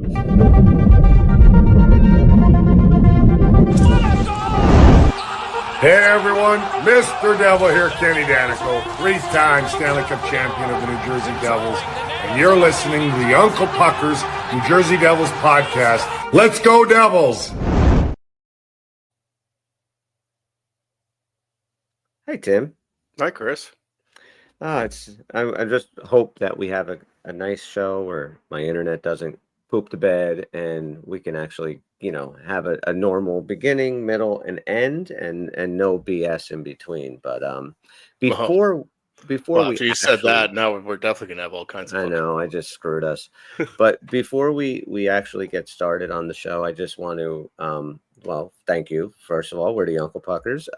Hey everyone, Mr. Devil here, Kenny Danico, 3-time Stanley Cup champion of the New Jersey Devils, and you're listening to the Uncle Pucker's New Jersey Devils podcast. Let's go Devils! Hey Tim. Hi Chris. I just hope that we have a nice show where my internet doesn't poop the bed and we can actually, have a normal beginning, middle, and end, and no BS in between. But before after you said that, now we're definitely gonna have all kinds of I fun. know I just screwed us. But before we actually get started on the show, I just want to thank you. First of all, we're the Uncle Puckers.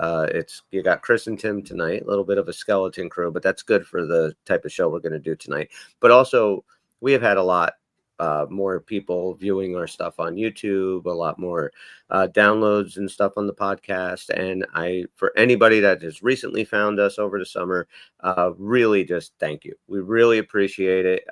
You got Chris and Tim tonight, a little bit of a skeleton crew, but that's good for the type of show we're going to do tonight. But also, we have had a lot more people viewing our stuff on YouTube, a lot more downloads and stuff on the podcast. And for anybody that has recently found us over the summer, really just thank you. We really appreciate it.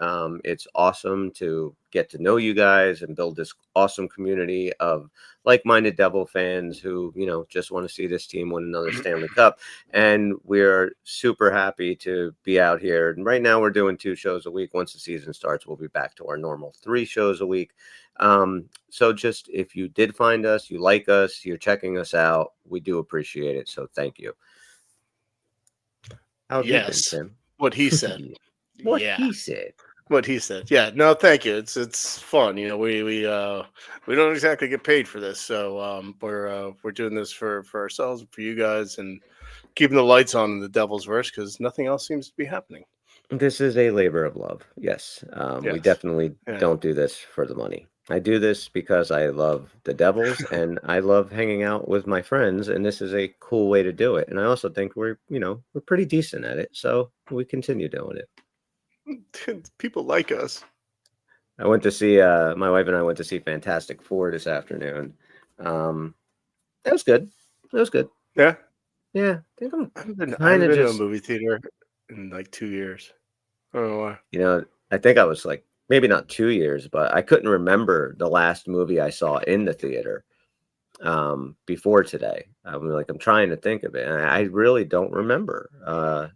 It's awesome to get to know you guys and build this awesome community of like-minded Devil fans who, just want to see this team win another Stanley Cup. And we're super happy to be out here. And right now we're doing 2 shows a week. Once the season starts, we'll be back to our normal 3 shows a week. So just if you did find us, you like us, you're checking us out, we do appreciate it. So thank you. How have you been, Tim? What he said. He said. What he said. Yeah, no, thank you. It's fun. We don't exactly get paid for this, so we're doing this for ourselves, for you guys, and keeping the lights on in the Devil's verse because nothing else seems to be happening. This is a labor of love. Yes. We definitely don't do this for the money. I do this because I love the Devils and I love hanging out with my friends, and this is a cool way to do it. And I also think we're pretty decent at it, so we continue doing it. People like us. I went to see my wife and I went to see Fantastic Four this afternoon. That was good. Yeah. I think I'm I've been to a movie theater in like 2 years. I don't know why. I think I was like maybe not 2 years, but I couldn't remember the last movie I saw in the theater before today. I'm trying to think of it, and I really don't remember.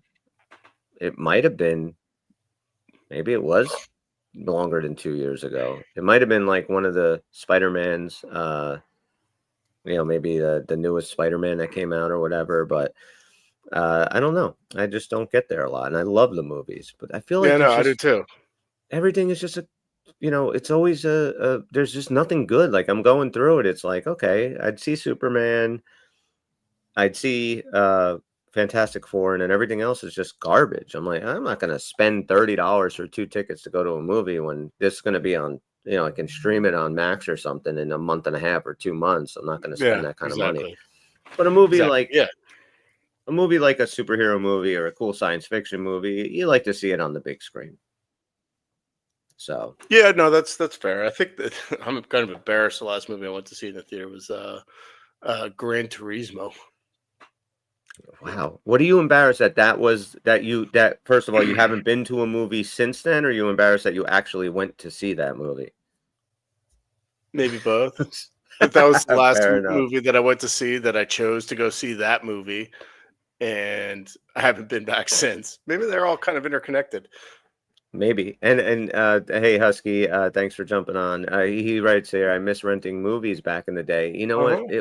It might have been. Maybe it was longer than 2 years ago. It might have been like one of the Spider-Mans, maybe the newest Spider-Man that came out or whatever. But I don't know. I just don't get there a lot. And I love the movies, but I feel like I do too. Everything is just it's always there's just nothing good. Like I'm going through it. It's like, okay, I'd see Superman. I'd see Fantastic Four, and then everything else is just garbage. I'm like, I'm not going to spend $30 for 2 tickets to go to a movie when this is going to be on, I can stream it on Max or something in a month and a half or 2 months. I'm not going to spend that kind of money. But a movie a movie like a superhero movie or a cool science fiction movie, you like to see it on the big screen. So yeah, no, that's fair. I think that I'm kind of embarrassed. The last movie I went to see in the theater was Gran Turismo. Wow. What are you embarrassed that first of all, you haven't been to a movie since then, or are you embarrassed that you actually went to see that movie? Maybe both. But that was the last movie that I went to see, that I chose to go see that movie, and I haven't been back since. Maybe they're all kind of interconnected. Maybe. And hey Husky, thanks for jumping on. He writes here, I miss renting movies back in the day. You know what?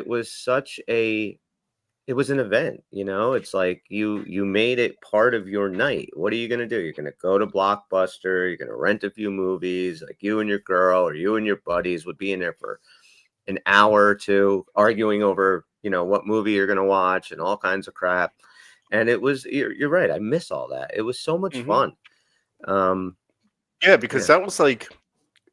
It was an event, it's like you made it part of your night. What are you going to do? You're going to go to Blockbuster, you're going to rent a few movies, like you and your girl or you and your buddies would be in there for an hour or two arguing over, what movie you're going to watch and all kinds of crap. And you're right. I miss all that. It was so much fun. Because that was it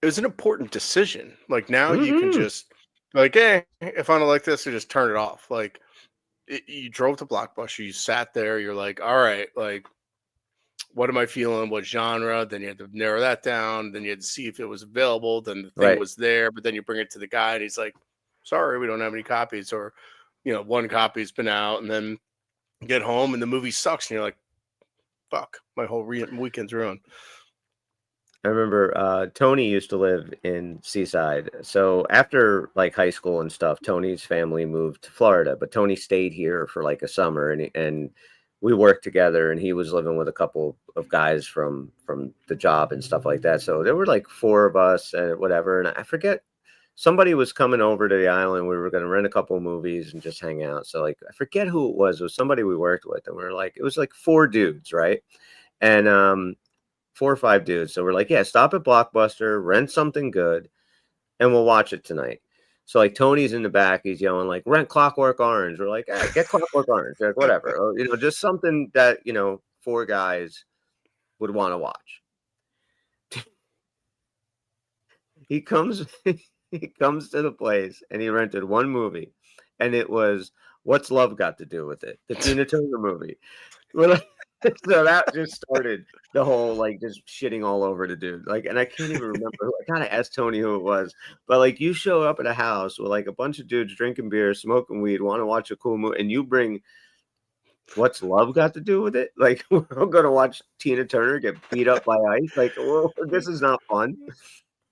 was an important decision. Like now you can just hey, if I don't like this, you just turn it off. You drove to Blockbuster, you sat there, you're like, all right, what am I feeling? What genre? Then you had to narrow that down. Then you had to see if it was available. Then the thing was there, but then you bring it to the guy and he's like, sorry, we don't have any copies, or, one copy's been out, and then you get home and the movie sucks. And you're like, fuck, my whole weekend's ruined. I remember Tony used to live in Seaside. So after like high school and stuff, Tony's family moved to Florida, but Tony stayed here for like a summer, and we worked together, and he was living with a couple of guys from the job and stuff like that. So there were like four of us and whatever, and I forget, somebody was coming over to the island. We were going to rent a couple of movies and just hang out. So like I forget who it was. It was somebody we worked with, and we were like, it was like four dudes, right? And 4 or 5 dudes. So we're like, yeah, stop at Blockbuster, rent something good, and we'll watch it tonight. So like Tony's in the back, he's yelling like, rent Clockwork Orange. We're like, hey, get Clockwork Orange, like whatever, or, just something that four guys would want to watch. He comes, he comes to the place and he rented one movie, and it was What's Love Got to Do with It? The Tina Turner movie. We're like, so that just started the whole like just shitting all over the dude. Like, and I can't even remember who. I kind of asked Tony who it was, but like you show up at a house with like a bunch of dudes drinking beer, smoking weed, want to watch a cool movie, and you bring What's Love Got to Do with It? Like, we're going to watch Tina Turner get beat up by ice. Like, well, this is not fun.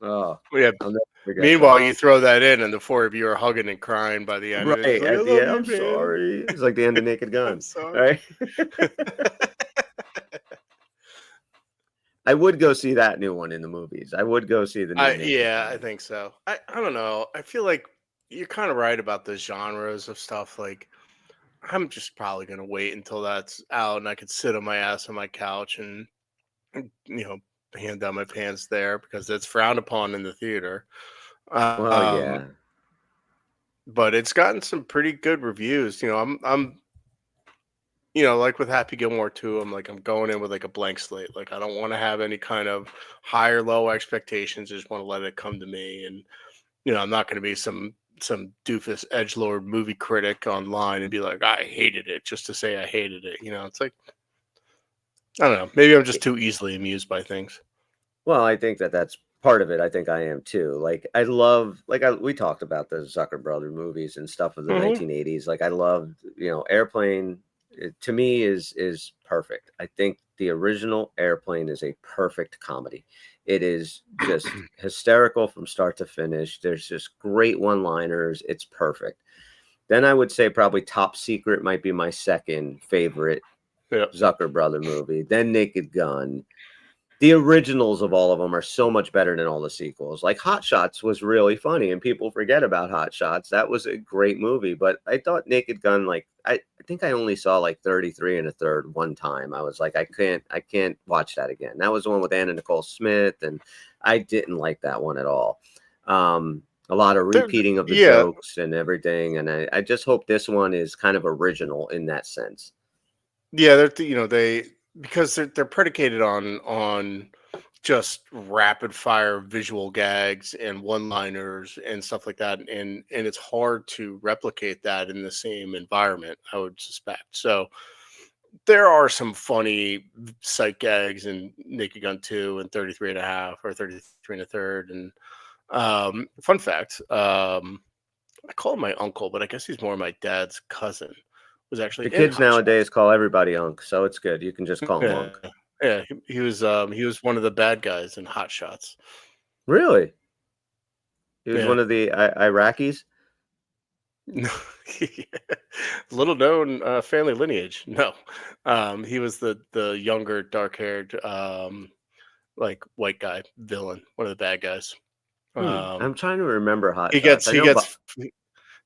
Oh, Yeah. I'll never forget Meanwhile, that. you throw that in, and the four of you are hugging and crying by the end. Right Of it. Like, at the end, I'm man. sorry. It's like the end of Naked Gun. I'm sorry. Right? I would go see that new one in the movies. I would go see the new I think so. I don't know. I feel like you're kind of right about the genres of stuff. Like, I'm just probably gonna wait until that's out and I could sit on my ass on my couch and hand down my pants there because it's frowned upon in the theater. Well, yeah. But it's gotten some pretty good reviews. I'm like with Happy Gilmore 2, I'm going in with like a blank slate. Like, I don't want to have any kind of high or low expectations. I just want to let it come to me. And, I'm not going to be some doofus edgelord movie critic online and be like, I hated it just to say I hated it. It's like, I don't know. Maybe I'm just too easily amused by things. Well, I think that's part of it. I think I am too. Like, I love, we talked about the Zucker Brother movies and stuff of the 1980s. Like, I loved, Airplane. To me is perfect. I think the original Airplane is a perfect comedy. It is just hysterical from start to finish. There's just great one-liners. It's perfect. Then I would say probably Top Secret might be my second favorite Zucker Brother movie. Then Naked Gun. The originals of all of them are so much better than all the sequels. Like Hot Shots was really funny, and people forget about Hot Shots. That was a great movie, but I thought Naked Gun, like I think I only saw like 33 1/3 one time. I was like, I can't watch that again. That was the one with Anna Nicole Smith, and I didn't like that one at all. A lot of repeating of the jokes and everything, and I just hope this one is kind of original in that sense. Yeah, because they're predicated on just rapid fire visual gags and one-liners and stuff like that, and it's hard to replicate that in the same environment, I would suspect. So there are some funny sight gags in Naked Gun 2 and 33 1/2 or 33 1/3. And fun fact, I call him my uncle, but I guess he's more my dad's cousin. Was actually the kids nowadays call everybody Unc, so it's good. You can just call him Unc. Yeah, he was one of the bad guys in Hot Shots. Really? He was one of the Iraqis? No. Little known family lineage. No. He was the younger, dark-haired like white guy villain, one of the bad guys. I'm trying to remember Hot Shots.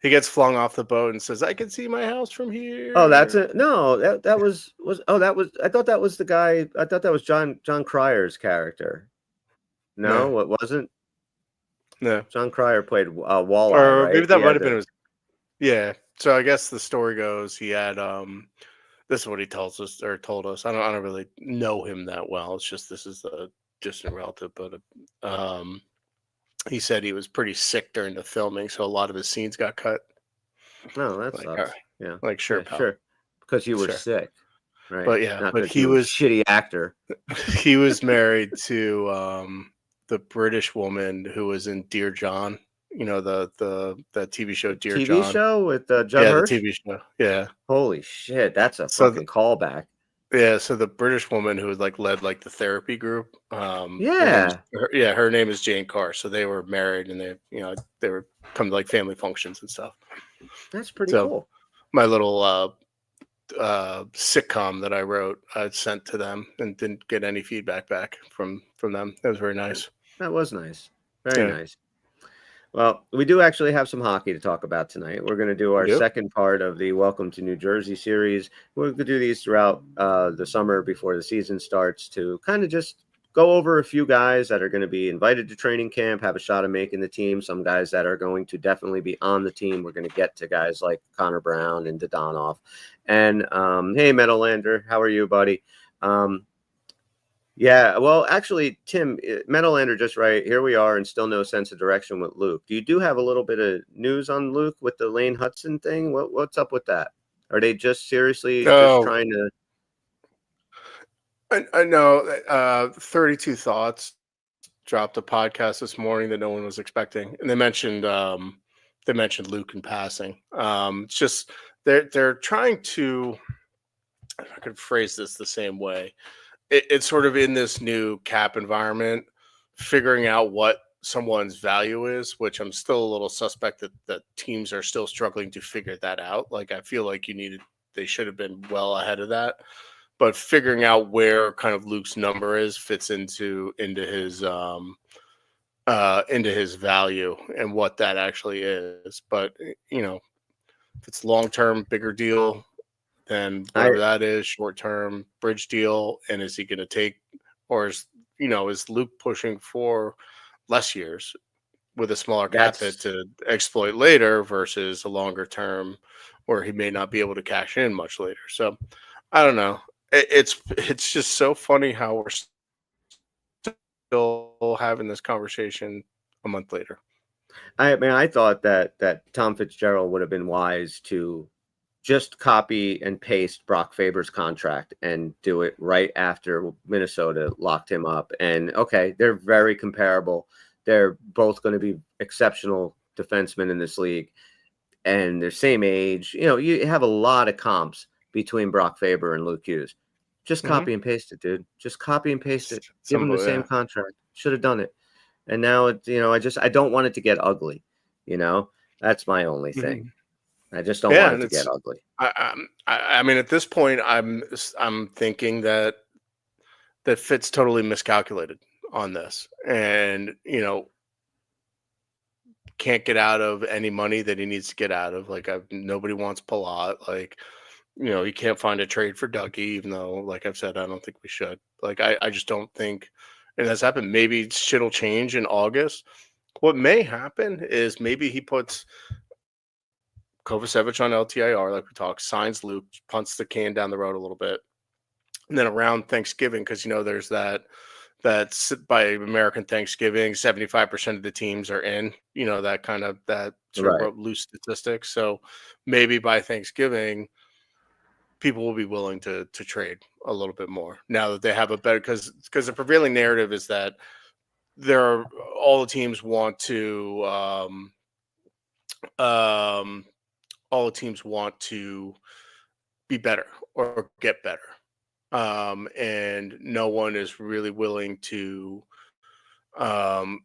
He gets flung off the boat and says, "I can see my house from here." Oh, that's it. No, that was I thought that was the guy. I thought that was John Cryer's character. No, it wasn't. No, John Cryer played Walleye, or right? maybe that might have been. Yeah. So I guess the story goes he had this is what he tells us or told us. I don't really know him that well. It's just this is the distant relative, but he said he was pretty sick during the filming, so a lot of his scenes got cut. No, that sucks. Right. Yeah, like sure, because you were sick, right? But yeah, not but he was a shitty actor. He was married to the British woman who was in Dear John. The TV show Dear John. TV show with Judd Hirsch? the TV show. Yeah. Holy shit, that's a fucking callback. Yeah, so the British woman who like led like the therapy group, Yeah, her name is Jane Carr. So they were married, and they were come to like family functions and stuff. that's pretty So cool. my little sitcom that I wrote, I sent to them and didn't get any feedback back from them. That was very nice. That was nice. Very Yeah, nice. Well, we do actually have some hockey to talk about tonight. We're going to do we our do. second part of the Welcome to New Jersey series. We're going to do these throughout the summer before the season starts to kind of just go over a few guys that are going to be invited to training camp, have a shot of making the team, some guys that are going to definitely be on the team. We're going to get to guys like Connor Brown and Dodonov. And hey, Meadowlander, how are you, buddy? Yeah, well, actually, Tim, Meadowlander just right. Here we are, and still no sense of direction with Luke. You do have a little bit of news on Luke with the Lane Hudson thing. What's up with that? Are they just seriously just Oh, trying to? I know. 32 Thoughts dropped a podcast this morning that no one was expecting, and they mentioned Luke in passing. It's just they're trying to. If I could phrase this the same way, it's sort of in this new cap environment, figuring out what someone's value is, which I'm still a little suspect that teams are still struggling to figure that out. Like I feel like they should have been well ahead of that, but figuring out where kind of Luke's number is fits into his value and what that actually is. But if it's long term, bigger deal, then I whatever that is, short term bridge deal, and is he going to take, or is Luke pushing for less years with a smaller cap hit that's to exploit later versus a longer term where he may not be able to cash in much later? So I don't know. It's just so funny how we're still having this conversation a month later. I mean, I thought that Tom Fitzgerald would have been wise to just copy and paste Brock Faber's contract and do it right after Minnesota locked him up. And okay, they're very comparable. They're both going to be exceptional defensemen in this league, and they're same age. You have a lot of comps between Brock Faber and Luke Hughes. Just Hmm. copy and paste it, dude. Just copy and paste it. Give him the Simple, same yeah. contract. Should have done it. And now I don't want it to get ugly. That's my only thing. Mhm. I just don't Yeah, want it and to get ugly. I mean, at this point, I'm thinking that Fitz totally miscalculated on this, and can't get out of any money that he needs to get out of. Like, nobody wants Palat. Like, he can't find a trade for Dougie, even though, like I've said, I don't think we should. Like, I just don't think, and that's happened. Maybe shit'll change in August. What may happen is maybe he puts Kovacevic on LTIR, like we talked, signs Luke, punts the can down the road a little bit, and then around Thanksgiving, because there's that's by American Thanksgiving, 75% of the teams are in. That sort Right. of loose statistics. So maybe by Thanksgiving, people will be willing to trade a little bit more now that they have a better, because the prevailing narrative is that all the teams want to um, all the teams want to be better or get better. And no one is really willing to, um,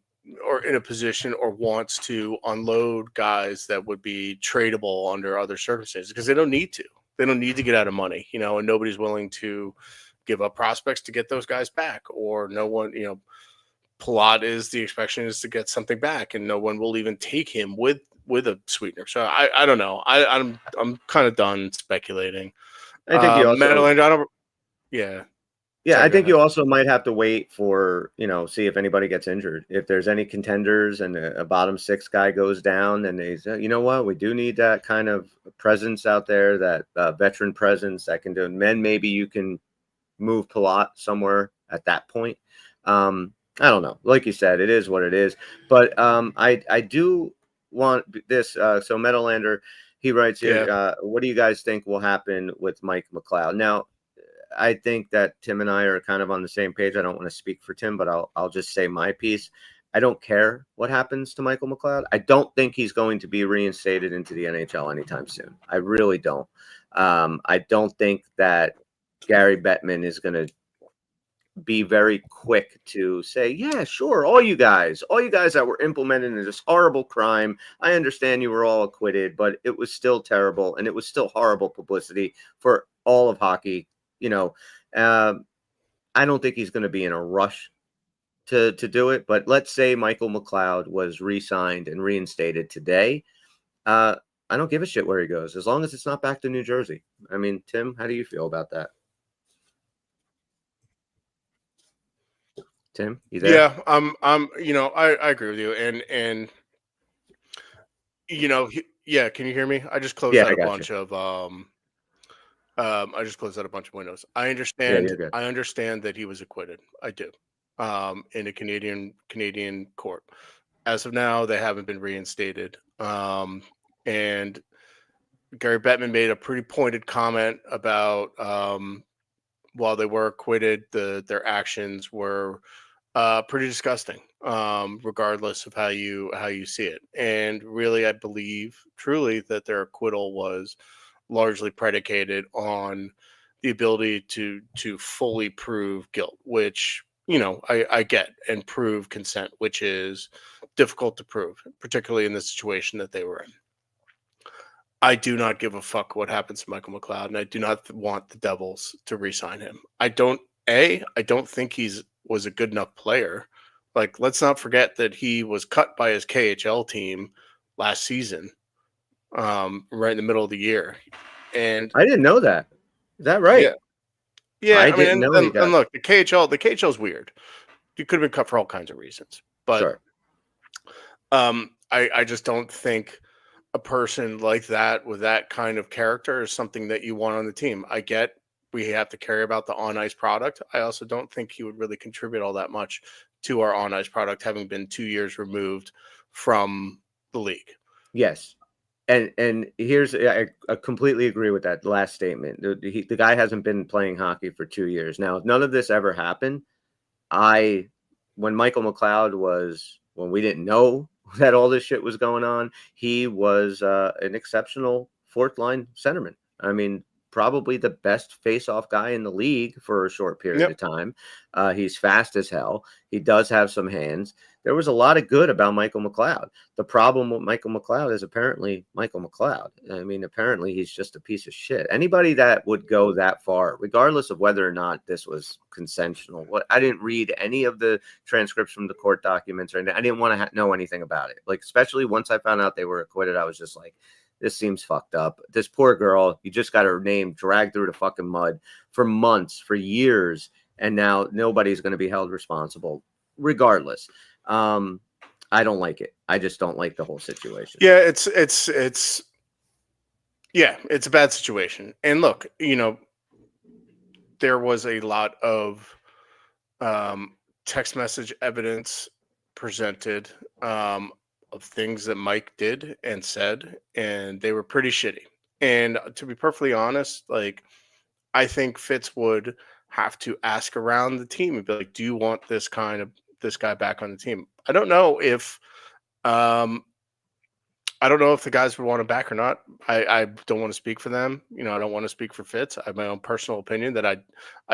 or in a position or wants to unload guys that would be tradable under other circumstances because they don't need to. They don't need to get out of money, and nobody's willing to give up prospects to get those guys back, or no one, Palat is the expectation is to get something back, and no one will even take him with a sweetener. So I don't know. I'm kind of done speculating. I think you also, Meadowland, I don't. Yeah. yeah, Sorry, I go think ahead. you also might have to wait for, see if anybody gets injured. If there's any contenders and a bottom six guy goes down, and they say, you know what, we do need that kind of presence out there, that veteran presence that can do. And then maybe you can move Palat somewhere at that point. I don't know. Like you said, it is what it is. But I do want this. So Meadowlander, he writes Yeah. here, what do you guys think will happen with Mike McLeod? Now, I think that Tim and I are kind of on the same page. I don't want to speak for Tim, but I'll just say my piece. I don't care what happens to Michael McLeod. I don't think he's going to be reinstated into the NHL anytime soon. I really don't. I don't think that Gary Bettman is going to be very quick to say, yeah, sure, all you guys that were implemented in this horrible crime, I understand you were all acquitted, but it was still terrible, and it was still horrible publicity for all of hockey. I don't think he's going to be in a rush to do it, but let's say Michael McLeod was re-signed and reinstated today. I don't give a shit where he goes, as long as it's not back to New Jersey. I mean, Tim, how do you feel about that? Tim, you there? Yeah, I agree with you, and yeah, can you hear me? I just closed out I a got bunch you. of I just closed out a bunch of windows. I Yeah, understand. you're good. I understand that he was acquitted. I do. In a Canadian court. As of now, they haven't been reinstated. And Gary Bettman made a pretty pointed comment about while they were acquitted, their actions were pretty disgusting, regardless of how you see it. And really, I believe truly that their acquittal was largely predicated on the ability to fully prove guilt, which I get, and prove consent, which is difficult to prove, particularly in the situation that they were in. I do not give a fuck what happens to Michael McLeod, and I do not want the Devils to re-sign him. I don't think was a good enough player. Like, let's not forget that he was cut by his KHL team last season, right in the middle of the year. And I didn't know that. Is that right? yeah. I I mean, didn't know he got. and look, the KHL is weird. You could have been cut for all kinds of reasons, but Sure. I just don't think a person like that with that kind of character is something that you want on the team. I get we have to care about the on ice product. I also don't think he would really contribute all that much to our on ice product, having been 2 years removed from the league. Yes. And here's, I completely agree with that last statement. The guy hasn't been playing hockey for 2 years. Now, if none of this ever happened, when Michael McLeod when we didn't know that all this shit was going on, he was an exceptional fourth line centerman. I mean, probably the best face-off guy in the league for a short period of time. He's fast as hell. He does have some hands. There was a lot of good about Michael McLeod. The problem with Michael McLeod is apparently Michael McLeod. I mean, apparently he's just a piece of shit. Anybody that would go that far, regardless of whether or not this was consensual. I didn't read any of the transcripts from the court documents, or anything. I didn't want to know anything about it. Like, especially once I found out they were acquitted, I was just like, this seems fucked up. This poor girl, you just got her name dragged through the fucking mud for months, for years, and now nobody's going to be held responsible, regardless. I don't like it. I just don't like the whole situation. Yeah, it's a bad situation. And look, there was a lot of text message evidence presented of things that Mike did and said, and they were pretty shitty. And to be perfectly honest, like, I think Fitz would have to ask around the team and be like, do you want this guy back on the team? I don't know if the guys would want him back or not. I don't want to speak for them. I don't want to speak for Fitz. I have my own personal opinion that I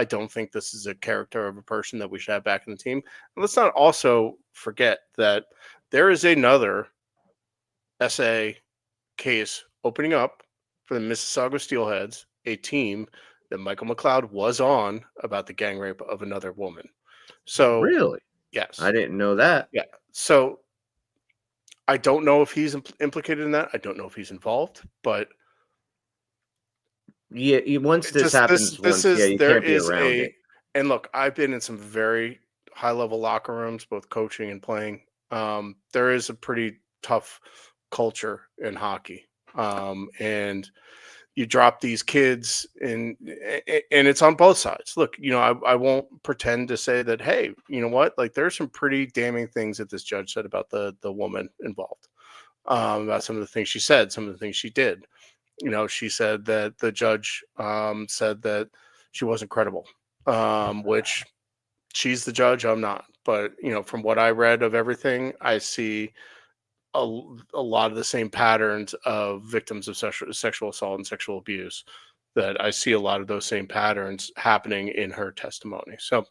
don't think this is a character of a person that we should have back in the team. And let's not also forget that there is another SA case opening up for the Mississauga Steelheads, a team that Michael McLeod was on, about the gang rape of another woman. So really, yes, I didn't know that. Yeah. So I don't know if he's implicated in that. I don't know if he's involved, but yeah, once this happens, you can't be around it. And look, I've been in some very high level locker rooms, both coaching and playing. There is a pretty tough culture in hockey, and you drop these kids, and it's on both sides. Look, I won't pretend to say that, hey, you know what? Like, there's some pretty damning things that this judge said about the woman involved, about some of the things she said, some of the things she did. She said that the judge said that she wasn't credible, which she's the judge, I'm not. But, from what I read of everything, I see a lot of the same patterns of victims of sexual assault and sexual abuse that I see a lot of those same patterns happening in her testimony. So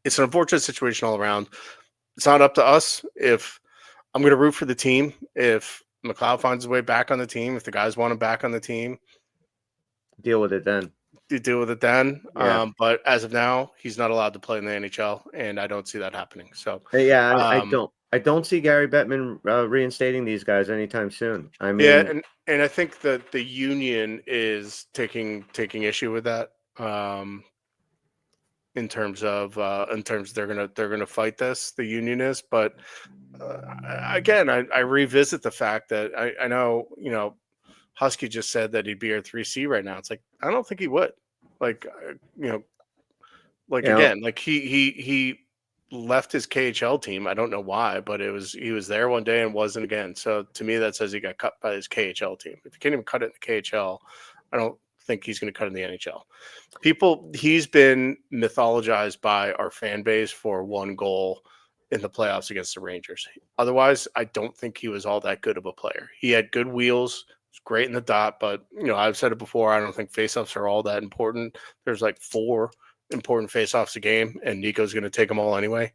it's an unfortunate situation all around. It's not up to us. If I'm going to root for the team, if McLeod finds his way back on the team, if the guys want him back on the team, deal with it then. you deal with it then. Yeah. But as of now, he's not allowed to play in the NHL, and I don't see that happening. So Yeah, I don't see Gary Bettman reinstating these guys anytime soon. I mean, yeah, and I think that the union is taking issue with that. In terms of they're gonna fight this, the union is, but again, I revisit the fact that I know, Husky just said that he'd be our 3C right now. It's like, I don't think he would. Like, again, like he left his KHL team. I don't know why, but he was there one day and wasn't again. So to me, that says he got cut by his KHL team. If you can't even cut it in the KHL, I don't think he's going to cut in the NHL. He's been mythologized by our fan base for one goal in the playoffs against the Rangers. Otherwise, I don't think he was all that good of a player. He had good wheels. It's great in the dot, but I've said it before. I don't think faceoffs are all that important. There's like 4 important faceoffs a game, and Nico's going to take them all anyway.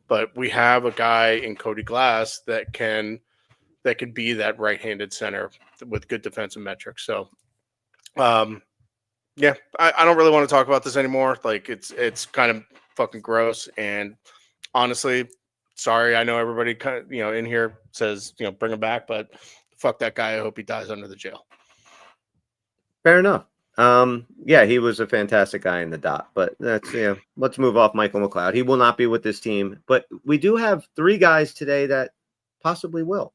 But we have a guy in Cody Glass that can be that right-handed center with good defensive metrics. So, yeah, I don't really want to talk about this anymore. Like, it's kind of fucking gross. And honestly, sorry, I know everybody kind of, in here says, bring him back, but fuck that guy. I hope he dies under the jail. fair enough. Yeah, he was a fantastic guy in the dot, but that's, let's move off Michael McLeod. He will not be with this team, but we do have 3 guys today that possibly will.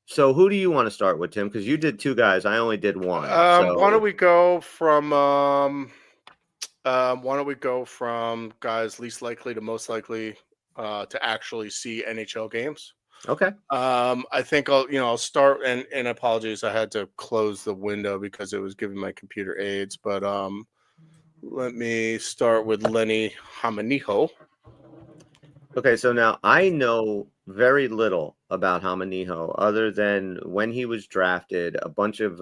So who do you want to start with, Tim? Because you did 2 guys. I only did 1. So. Why don't we go from guys least likely to most likely to actually see NHL games? Okay. I think I'll start, and apologies, I had to close the window because it was giving my computer aids, but let me start with Lenny Hamaniho. Okay, so now I know very little about Hamaniho other than when he was drafted. A bunch of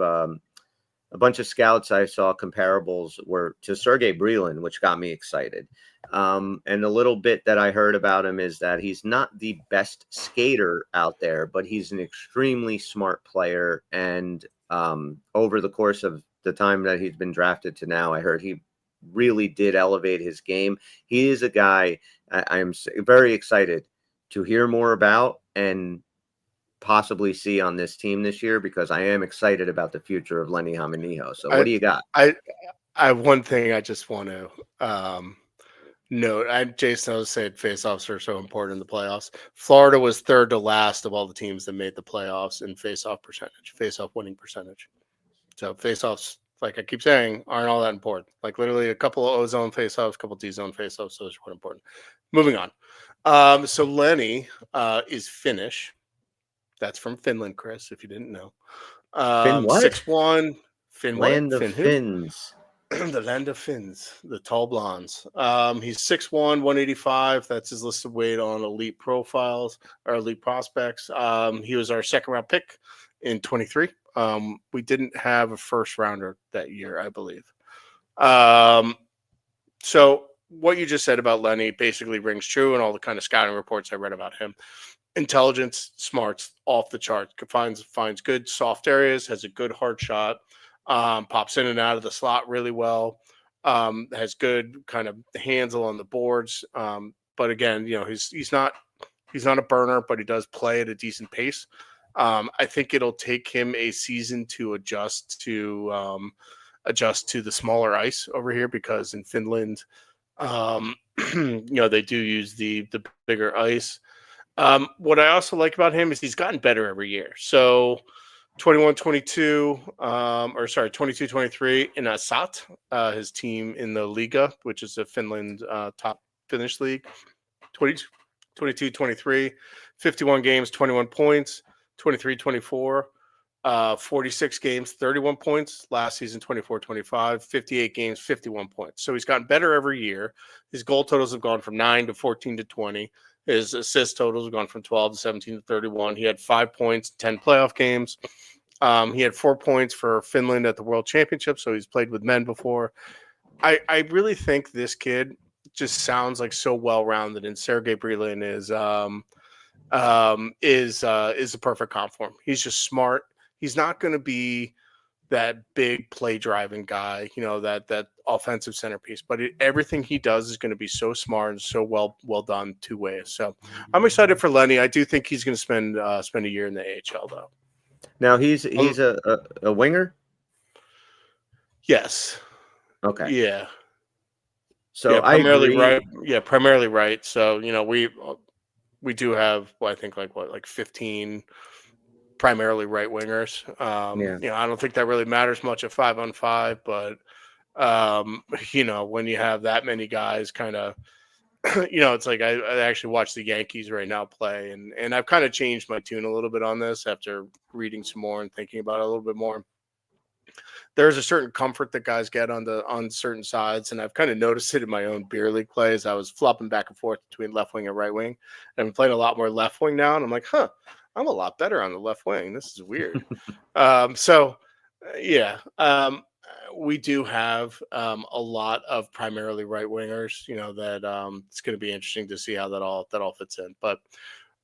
scouts I saw comparables were to Sergei Brylin, which got me excited. And a little bit that I heard about him is that he's not the best skater out there, but he's an extremely smart player. And over the course of the time that he's been drafted to now, I heard he really did elevate his game. He is a guy I am very excited to hear more about and possibly see on this team this year, because I am excited about the future of Lenny Hamaniho. So what do you got? I have one thing I just want to note. Jason said faceoffs are so important in the playoffs. Florida was 3rd to last of all the teams that made the playoffs in faceoff winning percentage. So faceoffs, like I keep saying, aren't all that important. Like literally a couple of O-zone faceoffs, a couple of D-zone faceoffs, those are quite important. Moving on. So Lenny is Finnish. That's from Finland, Chris, if you didn't know. Finn what? 6'1", Land of Finns. The land of Finns, the tall blondes. He's 6'1", 185. That's his listed weight on elite profiles or elite prospects. He was our 2nd round pick in 23. We didn't have a 1st rounder that year, I believe. So what you just said about Lenny basically rings true, and all the kind of scouting reports I read about him. Intelligence, smarts, off the chart. Finds good soft areas, has a good hard shot, pops in and out of the slot really well, has good kind of handle on the boards. But again, he's not a burner, but he does play at a decent pace. I think it'll take him a season to adjust to the smaller ice over here, because in Finland, they do use the bigger ice. What I also like about him is he's gotten better every year. So 21-22, 22-23 in Asat, his team in the Liga, which is a Finland top Finnish league. 22-23, 51 games, 21 points. 23-24, 46 games, 31 points. Last season, 24-25, 58 games, 51 points. So he's gotten better every year. His goal totals have gone from 9 to 14 to 20. His assist totals have gone from 12 to 17 to 31. He had 5 points, 10 playoff games. He had 4 points for Finland at the World Championship, so he's played with men before. I really think this kid just sounds like so well rounded, and Sergey Brilin is the perfect comp for him. He's just smart. He's not going to be that big play driving guy, that offensive centerpiece, but everything he does is going to be so smart and so well done 2 ways. So I'm excited for Lenny. I do think he's going to spend a year in the AHL though. Now he's a winger. Yes. Okay. Yeah. So yeah, primarily I agree. right. Yeah, primarily right. So we do have I think like 15 primarily right wingers. I don't think that really matters much at 5-on-5, but when you have that many guys, kind of, it's like I actually watch the Yankees right now play, and I've kind of changed my tune a little bit on this after reading some more and thinking about it a little bit more. There's a certain comfort that guys get on certain sides, and I've kind of noticed it in my own beer league plays. I was flopping back and forth between left wing and right wing, and I'm playing a lot more left wing now, and I'm like, I'm a lot better on the left wing. This is weird. We do have a lot of primarily right wingers. That it's going to be interesting to see how that all fits in. But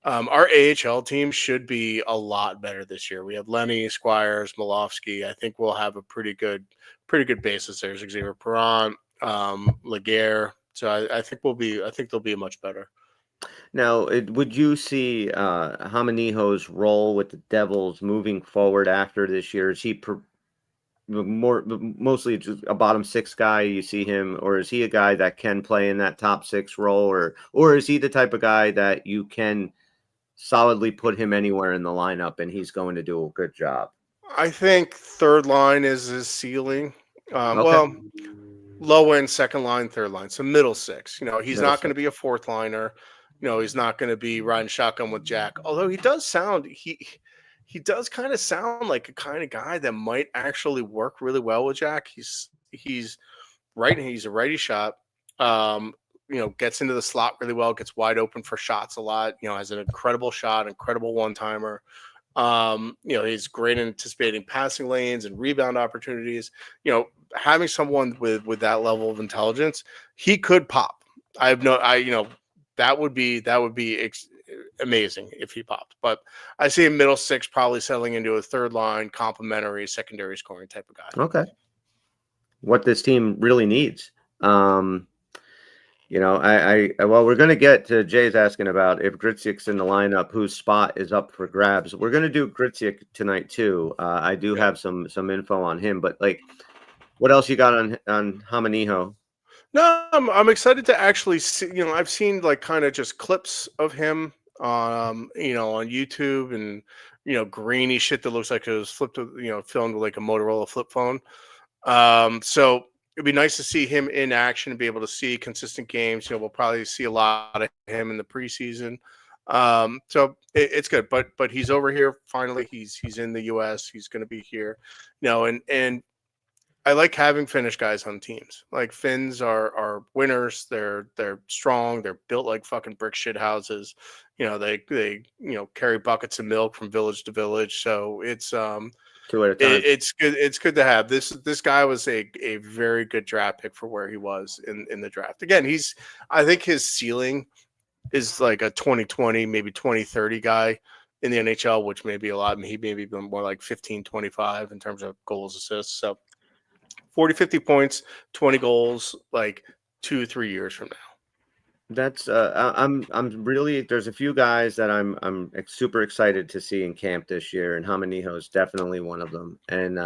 our AHL team should be a lot better this year. We have Lenny, Squires, Malofsky. I think we'll have a pretty good basis there. There's Xavier Perron, Laguerre. So I think they'll be much better. Now, would you see Hamaniho's role with the Devils moving forward after this year? Is he mostly just a bottom 6 guy? You see him, or is he a guy that can play in that top 6 role, or is he the type of guy that you can solidly put him anywhere in the lineup and he's going to do a good job? I think third line is his ceiling. Okay. Well, low end, second line, third line, so middle 6. He's not going to be a fourth liner. He's not going to be riding shotgun with Jack. Although he does kind of sound like a kind of guy that might actually work really well with Jack. He's right. He's a righty shot. Gets into the slot really well, gets wide open for shots a lot, has an incredible shot, incredible one-timer. He's great in anticipating passing lanes and rebound opportunities. Having someone with that level of intelligence, he could pop. That would be amazing if he popped. But I see a middle 6 probably settling into a third line, complementary, secondary scoring type of guy. Okay. What this team really needs. We're going to get to Jay's asking about if Grzyc's in the lineup, whose spot is up for grabs. We're going to do Grzyc tonight too. I do have some info on him, but what else you got on Hamaniho? No, I'm excited to actually see. I've seen kind of just clips of him, on YouTube, and grainy shit that looks like it was filmed with like a Motorola flip phone. So it'd be nice to see him in action and be able to see consistent games. We'll probably see a lot of him in the preseason. So it's good, but he's over here finally. He's in the US. He's going to be here, and I like having Finnish guys on teams. Like Finns are winners. They're strong. They're built like fucking brick shit houses. They carry buckets of milk from village to village. So it's 2 at a time. It's good. It's good to have this. This guy was a very good draft pick for where he was in the draft. Again, I think his ceiling is like a 2020, maybe 2030 guy in the NHL, which may be a lot. He maybe been more like 15, 25 in terms of goals, assists. So 40, 50 points, 20 goals, like 2-3 years from now. That's I'm really, there's a few guys that I'm super excited to see in camp this year, and Hamaniho is definitely one of them. And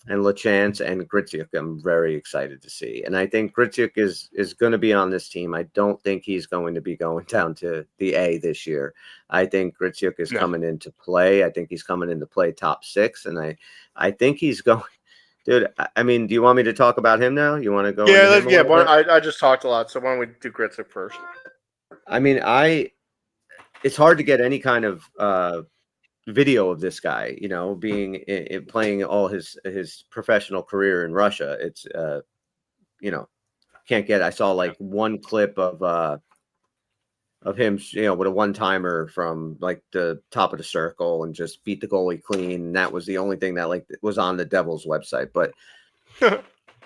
LaChance and Grzyc I'm very excited to see. And I think Grzyc is going to be on this team. I don't think he's going to be going down to the A this year. I think Grzyc is coming into play. I think he's coming into play top 6, and I think he's going. Dude, I mean, do you want me to talk about him now? You want to go? Yeah. But I just talked a lot, so why don't we do Grzyc first? I mean, it's hard to get any kind of video of this guy, being playing all his professional career in Russia. It's can't get. I saw like one clip of of him, with a one-timer from like the top of the circle and just beat the goalie clean. And that was the only thing that like was on the Devils website. But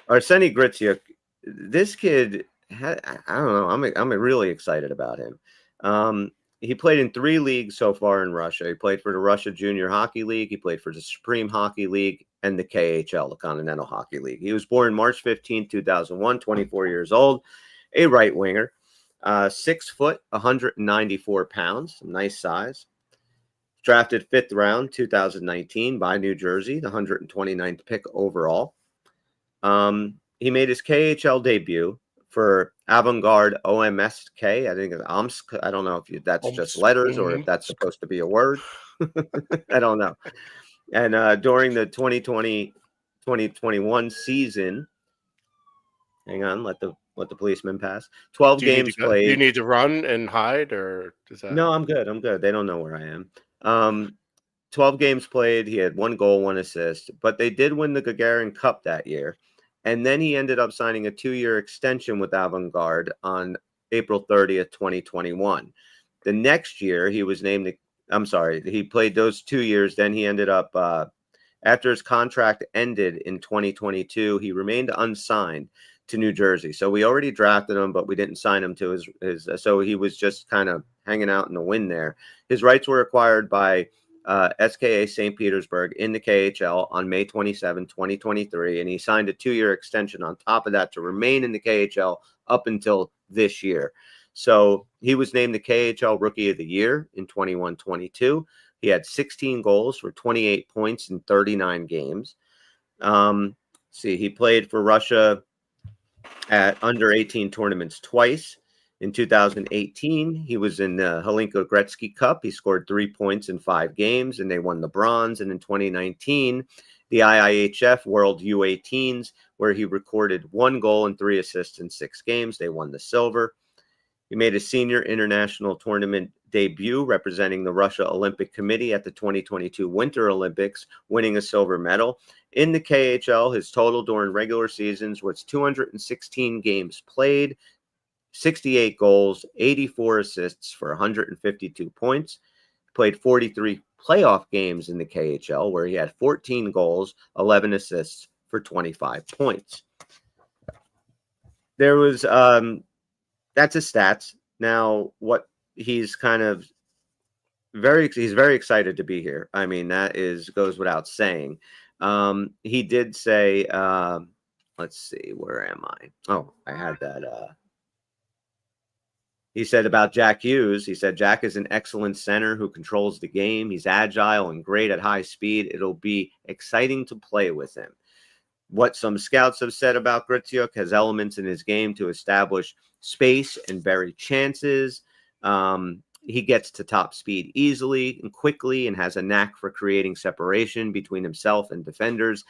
Arseny Gritsyuk, this kid, I don't know. I'm really excited about him. He played in 3 leagues so far in Russia. He played for the Russia Junior Hockey League. He played for the Supreme Hockey League and the KHL, the Continental Hockey League. He was born March 15, 2001, 24 years old, a right winger, 6 foot, 194 pounds, nice size. Drafted 5th round, 2019 by New Jersey, the 129th pick overall. He made his KHL debut for Avangard OMSK. I think it's Omsk. I don't know if that's just letters or if that's supposed to be a word. I don't know. And during the 2020-2021 season, hang on, let the policeman pass. 12 games played. Do you need to run and hide, or does that? No, I'm good. They don't know where I am. 12 games played. He had 1 goal, 1 assist, but they did win the Gagarin Cup that year. And then he ended up signing a 2-year extension with Avangard on April 30th, 2021. The next year, he was named he played those 2 years. Then he ended up, after his contract ended in 2022, he remained unsigned to New Jersey. So we already drafted him, but we didn't sign him to his so he was just kind of hanging out in the wind there. His rights were acquired by SKA St. Petersburg in the KHL on May 27, 2023, and he signed a 2-year extension on top of that to remain in the KHL up until this year. So he was named the KHL Rookie of the Year in 21-22. He had 16 goals for 28 points in 39 games. He played for Russia at under 18 tournaments twice. In 2018, he was in the Helenko Gretzky Cup. He scored 3 points in 5 games, and they won the bronze. And in 2019, the IIHF World U18s, where he recorded 1 goal and 3 assists in 6 games. They won the silver. He made a senior international tournament debut representing the Russia Olympic Committee at the 2022 Winter Olympics, winning a silver medal. In the KHL, his total during regular seasons was 216 games played, 68 goals, 84 assists for 152 points. Played 43 playoff games in the KHL, where he had 14 goals, 11 assists for 25 points. There was that's his stats. Now, what he's kind of he's very excited to be here. I mean, that goes without saying. He did say, let's see, where am I? Oh, I had that. He said about Jack Hughes, he said, Jack is an excellent center who controls the game. He's agile and great at high speed. It'll be exciting to play with him. What some scouts have said about Gritsyuk has elements in his game to establish space and bury chances. He gets to top speed easily and quickly and has a knack for creating separation between himself and defenders.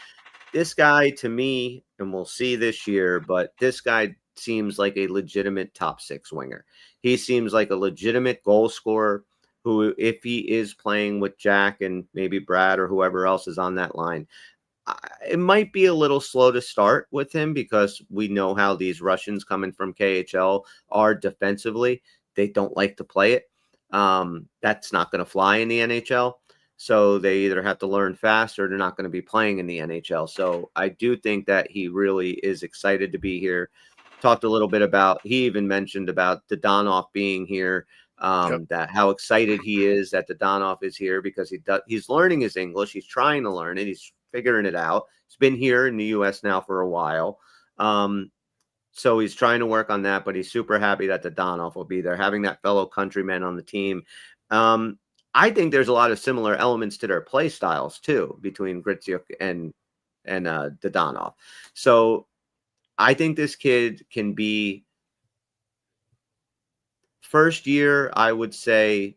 This guy, to me, and we'll see this year, but this guy seems like a legitimate top 6 winger. He seems like a legitimate goal scorer who, if he is playing with Jack and maybe Brad or whoever else is on that line, it might be a little slow to start with him because we know how these Russians coming from KHL are defensively. They don't like to play it. That's not going to fly in the NHL. So they either have to learn fast or they're not going to be playing in the NHL. So I do think that he really is excited to be here. Talked a little bit about, he even mentioned about Dodonov being here, that how excited he is that Dodonov is here because he's learning his English. He's trying to learn it. He's figuring it out. He's been here in the U.S. now for a while. So he's trying to work on that, but he's super happy that Dodonov will be there, having that fellow countryman on the team. I think there's a lot of similar elements to their play styles too, between Gritsyuk and Dodonov. So I think this kid can be first year. I would say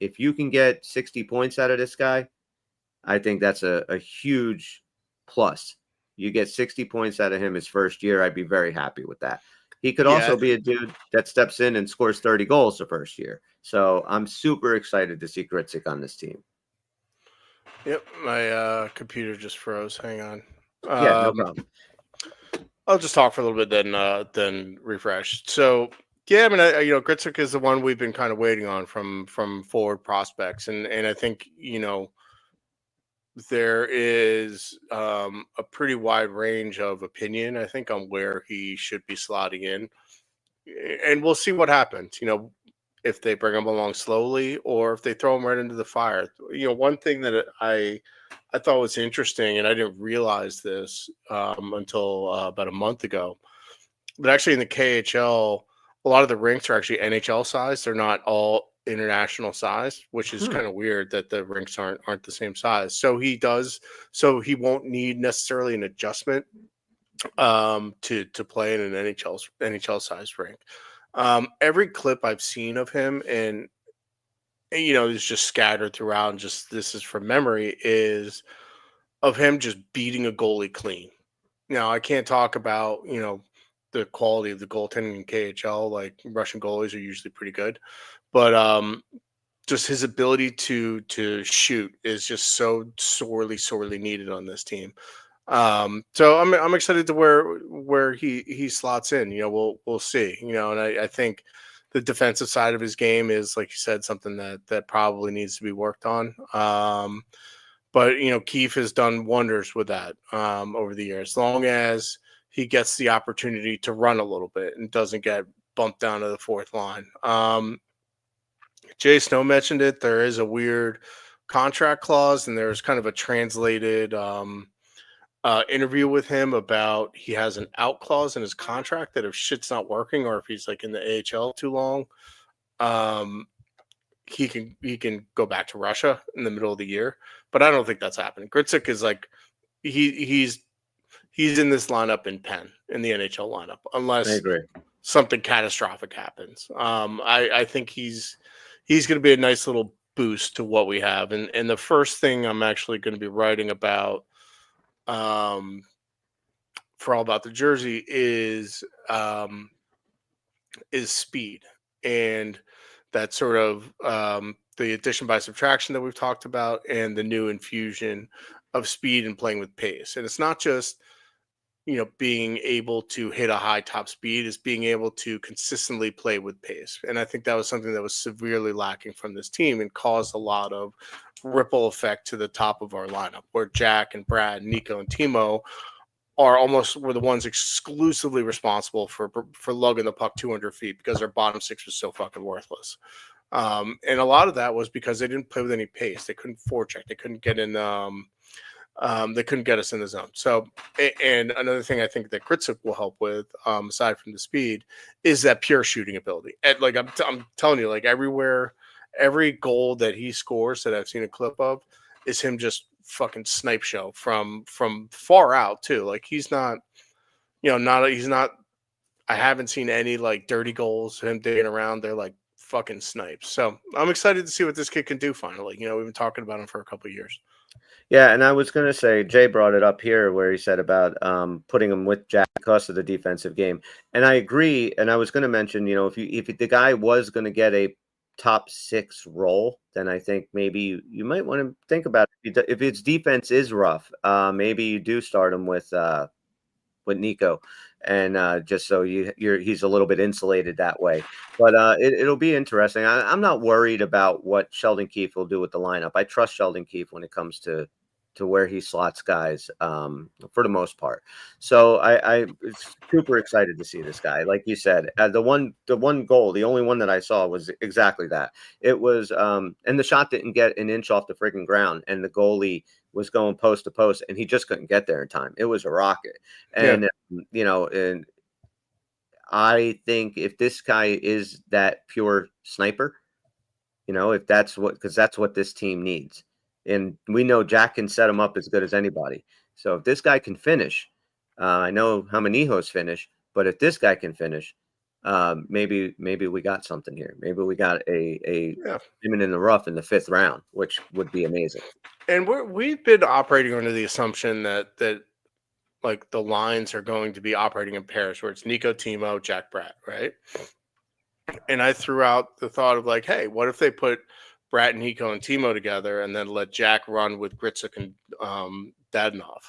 if you can get 60 points out of this guy, I think that's a huge plus. You get 60 points out of him his first year, I'd be very happy with that. He could also be a dude that steps in and scores 30 goals the first year. So I'm super excited to see Gritsyuk on this team. Yep, my computer just froze. Hang on. Yeah, no problem. I'll just talk for a little bit, then refresh. So Yeah, I mean, Gritsuk is the one we've been kind of waiting on from forward prospects, and I think there is a pretty wide range of opinion, I think, on where he should be slotting in, and we'll see what happens. If they bring him along slowly or if they throw him right into the fire. One thing that I thought was interesting, and I didn't realize this until about a month ago, but actually in the KHL, a lot of the rinks are actually NHL size. They're not all international size, which is kind of weird that the rinks aren't the same size. So he won't need necessarily an adjustment to play in an NHL sized rink. Every clip I've seen of him, and is just scattered throughout, and just this is from memory, is of him just beating a goalie clean. Now, I can't talk about the quality of the goaltending in KHL. Like, Russian goalies are usually pretty good, but just his ability to shoot is just so sorely needed on this team. So I'm excited to where he slots in. We'll see. And I think the defensive side of his game is, like you said, something that probably needs to be worked on. But Keefe has done wonders with that over the years. As long as he gets the opportunity to run a little bit and doesn't get bumped down to the fourth line. Jay Snow mentioned it. There is a weird contract clause, and there's kind of a translated interview with him about he has an out clause in his contract that if shit's not working or if he's like in the AHL too long, he can go back to Russia in the middle of the year. But I don't think that's happening. Gritsuk is like he's in this lineup in the NHL lineup unless something catastrophic happens. I think he's going to be a nice little boost to what we have. And the first thing I'm actually going to be writing about for All About the Jersey is speed, and that sort of the addition by subtraction that we've talked about, and the new infusion of speed and playing with pace. And it's not just being able to hit a high top speed, is being able to consistently play with pace. And I think that was something that was severely lacking from this team and caused a lot of ripple effect to the top of our lineup, where Jack and Brad, Nico and Timo were the ones exclusively responsible for lugging the puck 200 feet because their bottom six was so fucking worthless. And a lot of that was because they didn't play with any pace. They couldn't forecheck. They couldn't get in. They couldn't get us in the zone. So, and another thing I think that Gritsuk will help with, aside from the speed, is that pure shooting ability. And like I'm telling you, like every goal that he scores that I've seen a clip of is him just fucking snipe show from far out too. Like he's not. I haven't seen any like dirty goals, him digging around. They're like fucking snipes. So I'm excited to see what this kid can do finally. We've been talking about him for a couple of years. Yeah, and I was going to say, Jay brought it up here where he said about putting him with Jack because of the defensive game. And I agree. And I was going to mention, if the guy was going to get a top six role, then I think maybe you might want to think about it. If his defense is rough, maybe you do start him with Nico, and just so he's a little bit insulated that way. But it'll be interesting. I'm not worried about what Sheldon Keefe will do with the lineup. I trust Sheldon Keefe when it comes to where he slots guys for the most part. So I'm super excited to see this guy. Like you said, the one goal, the only one that I saw was exactly that. It was and the shot didn't get an inch off the freaking ground, and the goalie was going post to post, and he just couldn't get there in time. It was a rocket. And and I think if this guy is that pure sniper, if that's because that's what this team needs. And we know Jack can set him up as good as anybody. So if this guy can finish, I know how Manijos finish, but if this guy can finish, maybe we got something here. Maybe we got a diamond in the rough in the 5th round, which would be amazing. And we've been operating under the assumption that like the lines are going to be operating in pairs, where it's Nico, Timo, Jack, Brad, right? And I threw out the thought of like, hey, what if they put Brad, Nico, and Timo together, and then let Jack run with Gritsuk and Dadonov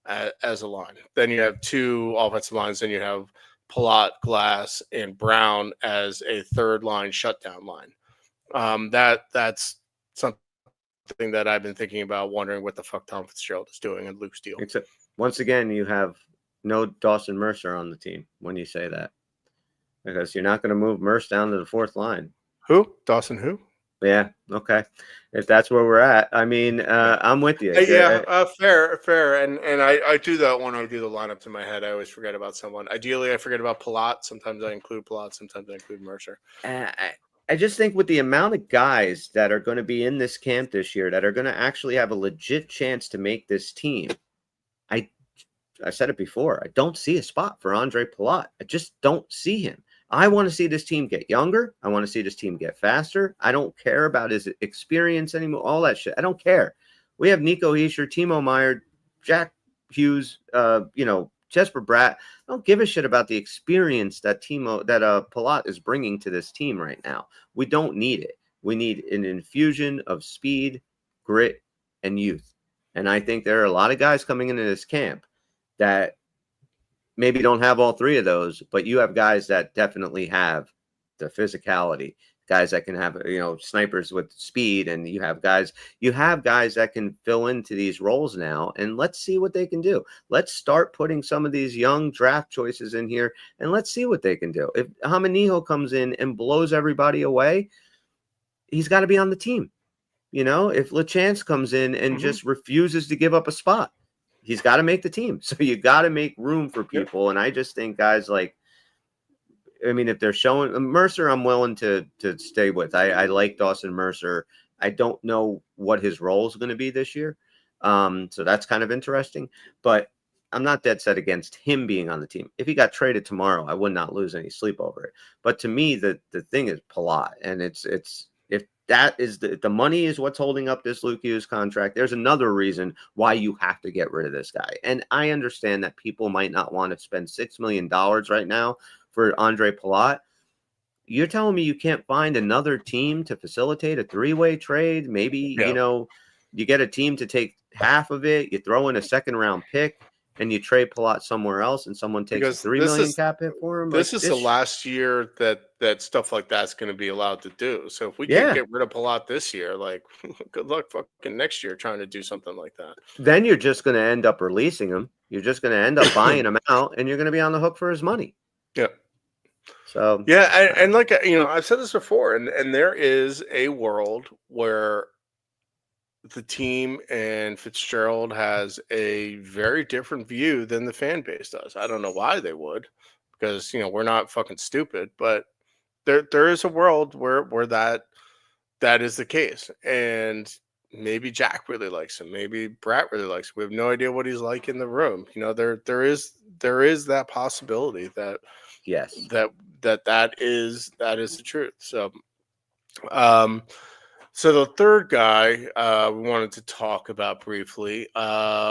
as a line? Then you have 2 offensive lines. Then you have Palat, Glass, and Brown as a third line shutdown line. That's something that I've been thinking about, wondering what the fuck Tom Fitzgerald is doing in Luke's deal. Except once again, you have no Dawson Mercer on the team when you say that, because you're not going to move Mercer down to the fourth line. Who? Dawson who? Yeah. Okay. If that's where we're at, I mean, I'm with you. Fair. And I do that when I do the lineups in my head. I always forget about someone. Ideally, I forget about Palat. Sometimes I include Palat. Sometimes I include Mercer. I just think with the amount of guys that are going to be in this camp this year that are going to actually have a legit chance to make this team, I said it before, I don't see a spot for Andre Palat. I just don't see him. I want to see this team get younger. I want to see this team get faster. I don't care about his experience anymore, all that shit. I don't care. We have Nico Hischier, Timo Meier, Jack Hughes, Jesper Bratt. I don't give a shit about the experience that Palat is bringing to this team right now. We don't need it. We need an infusion of speed, grit, and youth. And I think there are a lot of guys coming into this camp that maybe don't have all three of those, but you have guys that definitely have the physicality, guys that can have, snipers with speed, and you have guys that can fill into these roles now, and let's see what they can do. Let's start putting some of these young draft choices in here, and let's see what they can do. If Hamaniho comes in and blows everybody away, he's got to be on the team. If LeChance comes in and just refuses to give up a spot, he's got to make the team. So you got to make room for people. Yep. And I just think guys if they're showing Mercer, I'm willing to stay with. I like Dawson Mercer. I don't know what his role is going to be this year. So that's kind of interesting, but I'm not dead set against him being on the team. If he got traded tomorrow, I would not lose any sleep over it. But to me, the thing is Palat, and it's if that is the money is what's holding up this Luke Hughes contract, there's another reason why you have to get rid of this guy. And I understand that people might not want to spend $6 million right now for Andre Palat. You're telling me you can't find another team to facilitate a three-way trade? Maybe, you get a team to take half of it, you throw in a second-round pick, and you trade Palat somewhere else, and someone takes a $3 million cap hit for him. This is the last year that stuff like that's going to be allowed to do. So if we can't get rid of Palat this year, good luck fucking next year trying to do something like that. Then you're just going to end up releasing him. You're just going to end up buying him out, and you're going to be on the hook for his money. Yeah. So and I've said this before, and there is a world where the team and Fitzgerald has a very different view than the fan base does. I don't know why they would, because we're not fucking stupid, but there is a world where that is the case. And maybe Jack really likes him, maybe Bratt really likes him. We have no idea what he's like in the room. There is that possibility that that is the truth. So so the third guy we wanted to talk about briefly,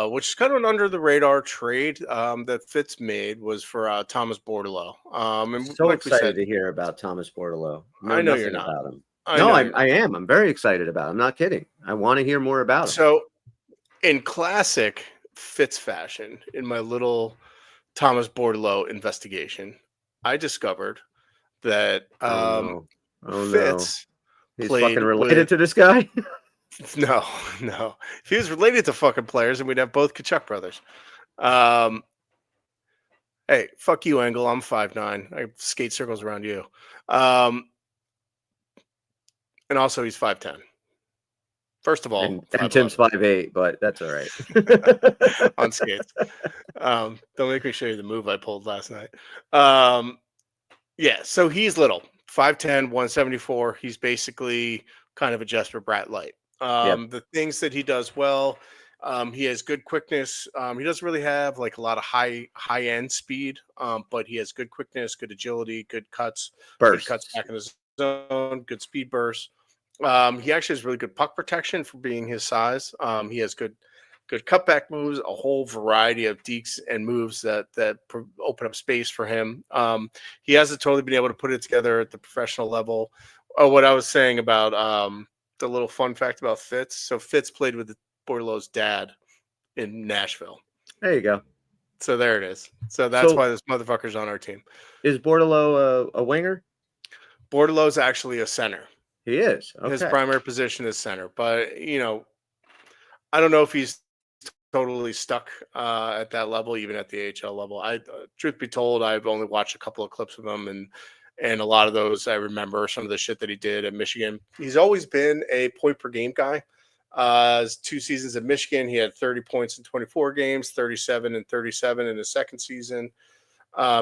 which is kind of an under the radar trade that Fitz made, was for Thomas Bordeleau. I'm so excited to hear about Thomas Bordeleau. I know you're not. About him. I am. I'm very excited about him. I'm not kidding. I want to hear more about him. So in classic Fitz fashion, in my little Thomas Bordeleau investigation, I discovered that Fitz he's fucking related to this guy? No. If he was related to fucking players, then we'd have both Kachuk brothers. Hey, fuck you, Engel. I'm 5'9". I skate circles around you. And also, he's 5'10". First of all, and Tim's 5'8", but that's all right. On skates. Don't make me show you the move I pulled last night. So he's little. 5'10", 174. He's basically kind of a Jesper Bratt light. The things that he does well, he has good quickness. He doesn't really have a lot of high end speed, but he has good quickness, good agility, good cuts, good cuts back in the zone, good speed bursts. He actually has really good puck protection for being his size. He has good cutback moves, a whole variety of dekes and moves that open up space for him. He hasn't totally been able to put it together at the professional level. What I was saying about the little fun fact about Fitz. So Fitz played with Bordeleau's dad in Nashville. There you go. So there it is. So that's why this motherfucker's on our team. Is Bordelot a winger? Bordelot's actually a center. He is. Okay. His primary position is center, but I don't know if he's totally stuck at that level, even at the AHL level. Truth be told, I've only watched a couple of clips of him, and a lot of those I remember some of the shit that he did at Michigan. He's always been a point per game guy. 2 seasons at Michigan, he had 30 points in 24 games, 37 and 37 in his second season.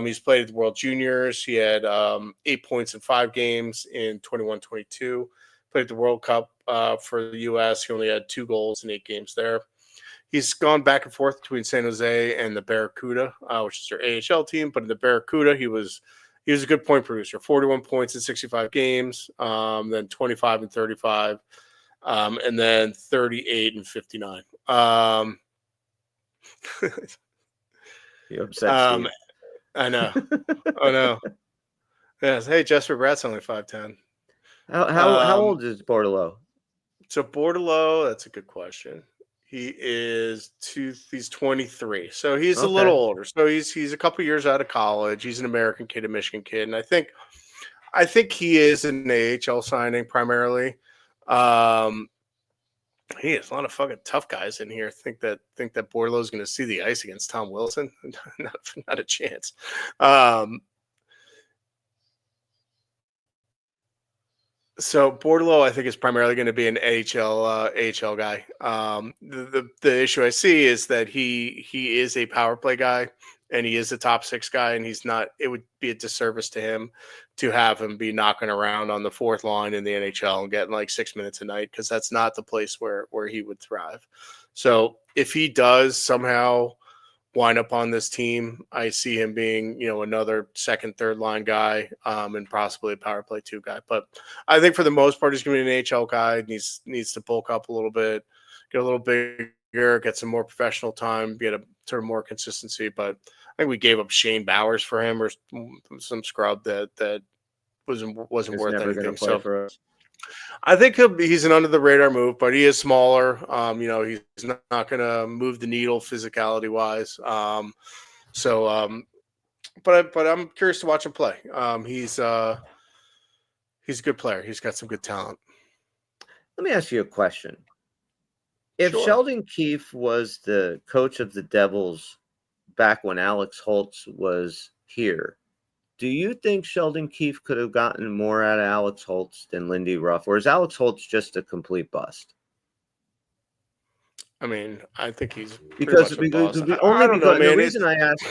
He's played at the World Juniors. He had 8 points in 5 games in 21-22. Played at the World Cup for the U.S. He only had 2 goals in 8 games there. He's gone back and forth between San Jose and the Barracuda, which is their AHL team. But in the Barracuda, he was a good point producer. 41 points in 65 games, then 25 and 35, and then 38 and 59. You upset Steve. I know. I know. Yes. Hey, Jesper Bratt's only 5'10". How old is Bordelot? So Bordelot, that's a good question. He's 23. So he's a little older. So he's a couple years out of college. He's an American kid, a Michigan kid. And I think he is an AHL signing primarily. Hey, there's a lot of fucking tough guys in here. Think that Bordelot's going to see the ice against Tom Wilson? Not a chance. So Bordelot, I think, is primarily going to be an AHL guy. The issue I see is that he is a power play guy, and he is a top 6 guy, and he's not. It would be a disservice to him to have him be knocking around on the 4th line in the NHL and getting like 6 minutes a night, because that's not the place where he would thrive. So if he does somehow wind up on this team, I see him being, another 2nd, 3rd line guy, and possibly a power play 2 guy. But I think for the most part, he's going to be an AHL guy. Needs to bulk up a little bit, get a little bigger, get some more professional time, get a sort of more consistency. But I think we gave up Shane Bowers for him, or some scrub that wasn't worth anything. So for us. I think he's an under the radar move, but he is smaller. He's not going to move the needle physicality wise. But I'm curious to watch him play. He's a good player. He's got some good talent. Let me ask you a question. If Sure. Sheldon Keefe was the coach of the Devils back when Alex Holtz was here, do you think Sheldon Keefe could have gotten more out of Alex Holtz than Lindy Ruff, or is Alex Holtz just a complete bust? I mean, I think he's because pretty much a bust. only I don't because know, man. the reason I ask.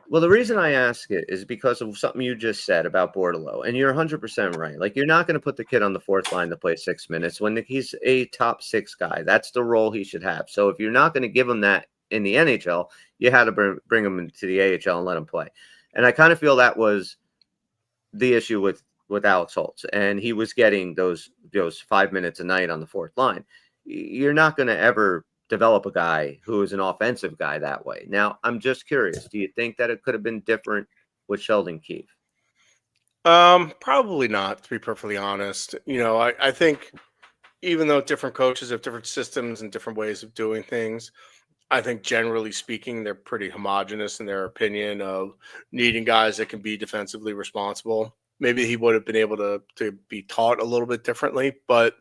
Well, the reason I ask it is because of something you just said about Bordelot, and you're 100% right. Like, you're not going to put the kid on the 4th line to play 6 minutes when he's a top 6 guy. That's the role he should have. So if you're not going to give him that in the NHL, you had to bring him into the AHL and let him play. And I kind of feel that was the issue with Alex Holtz, and he was getting those 5 minutes a night on the 4th line. You're not going to ever develop a guy who is an offensive guy that way. Now, I'm just curious. Do you think that it could have been different with Sheldon Keefe? Probably not, to be perfectly honest. I think even though different coaches have different systems and different ways of doing things, I think generally speaking, they're pretty homogenous in their opinion of needing guys that can be defensively responsible. Maybe he would have been able to be taught a little bit differently, but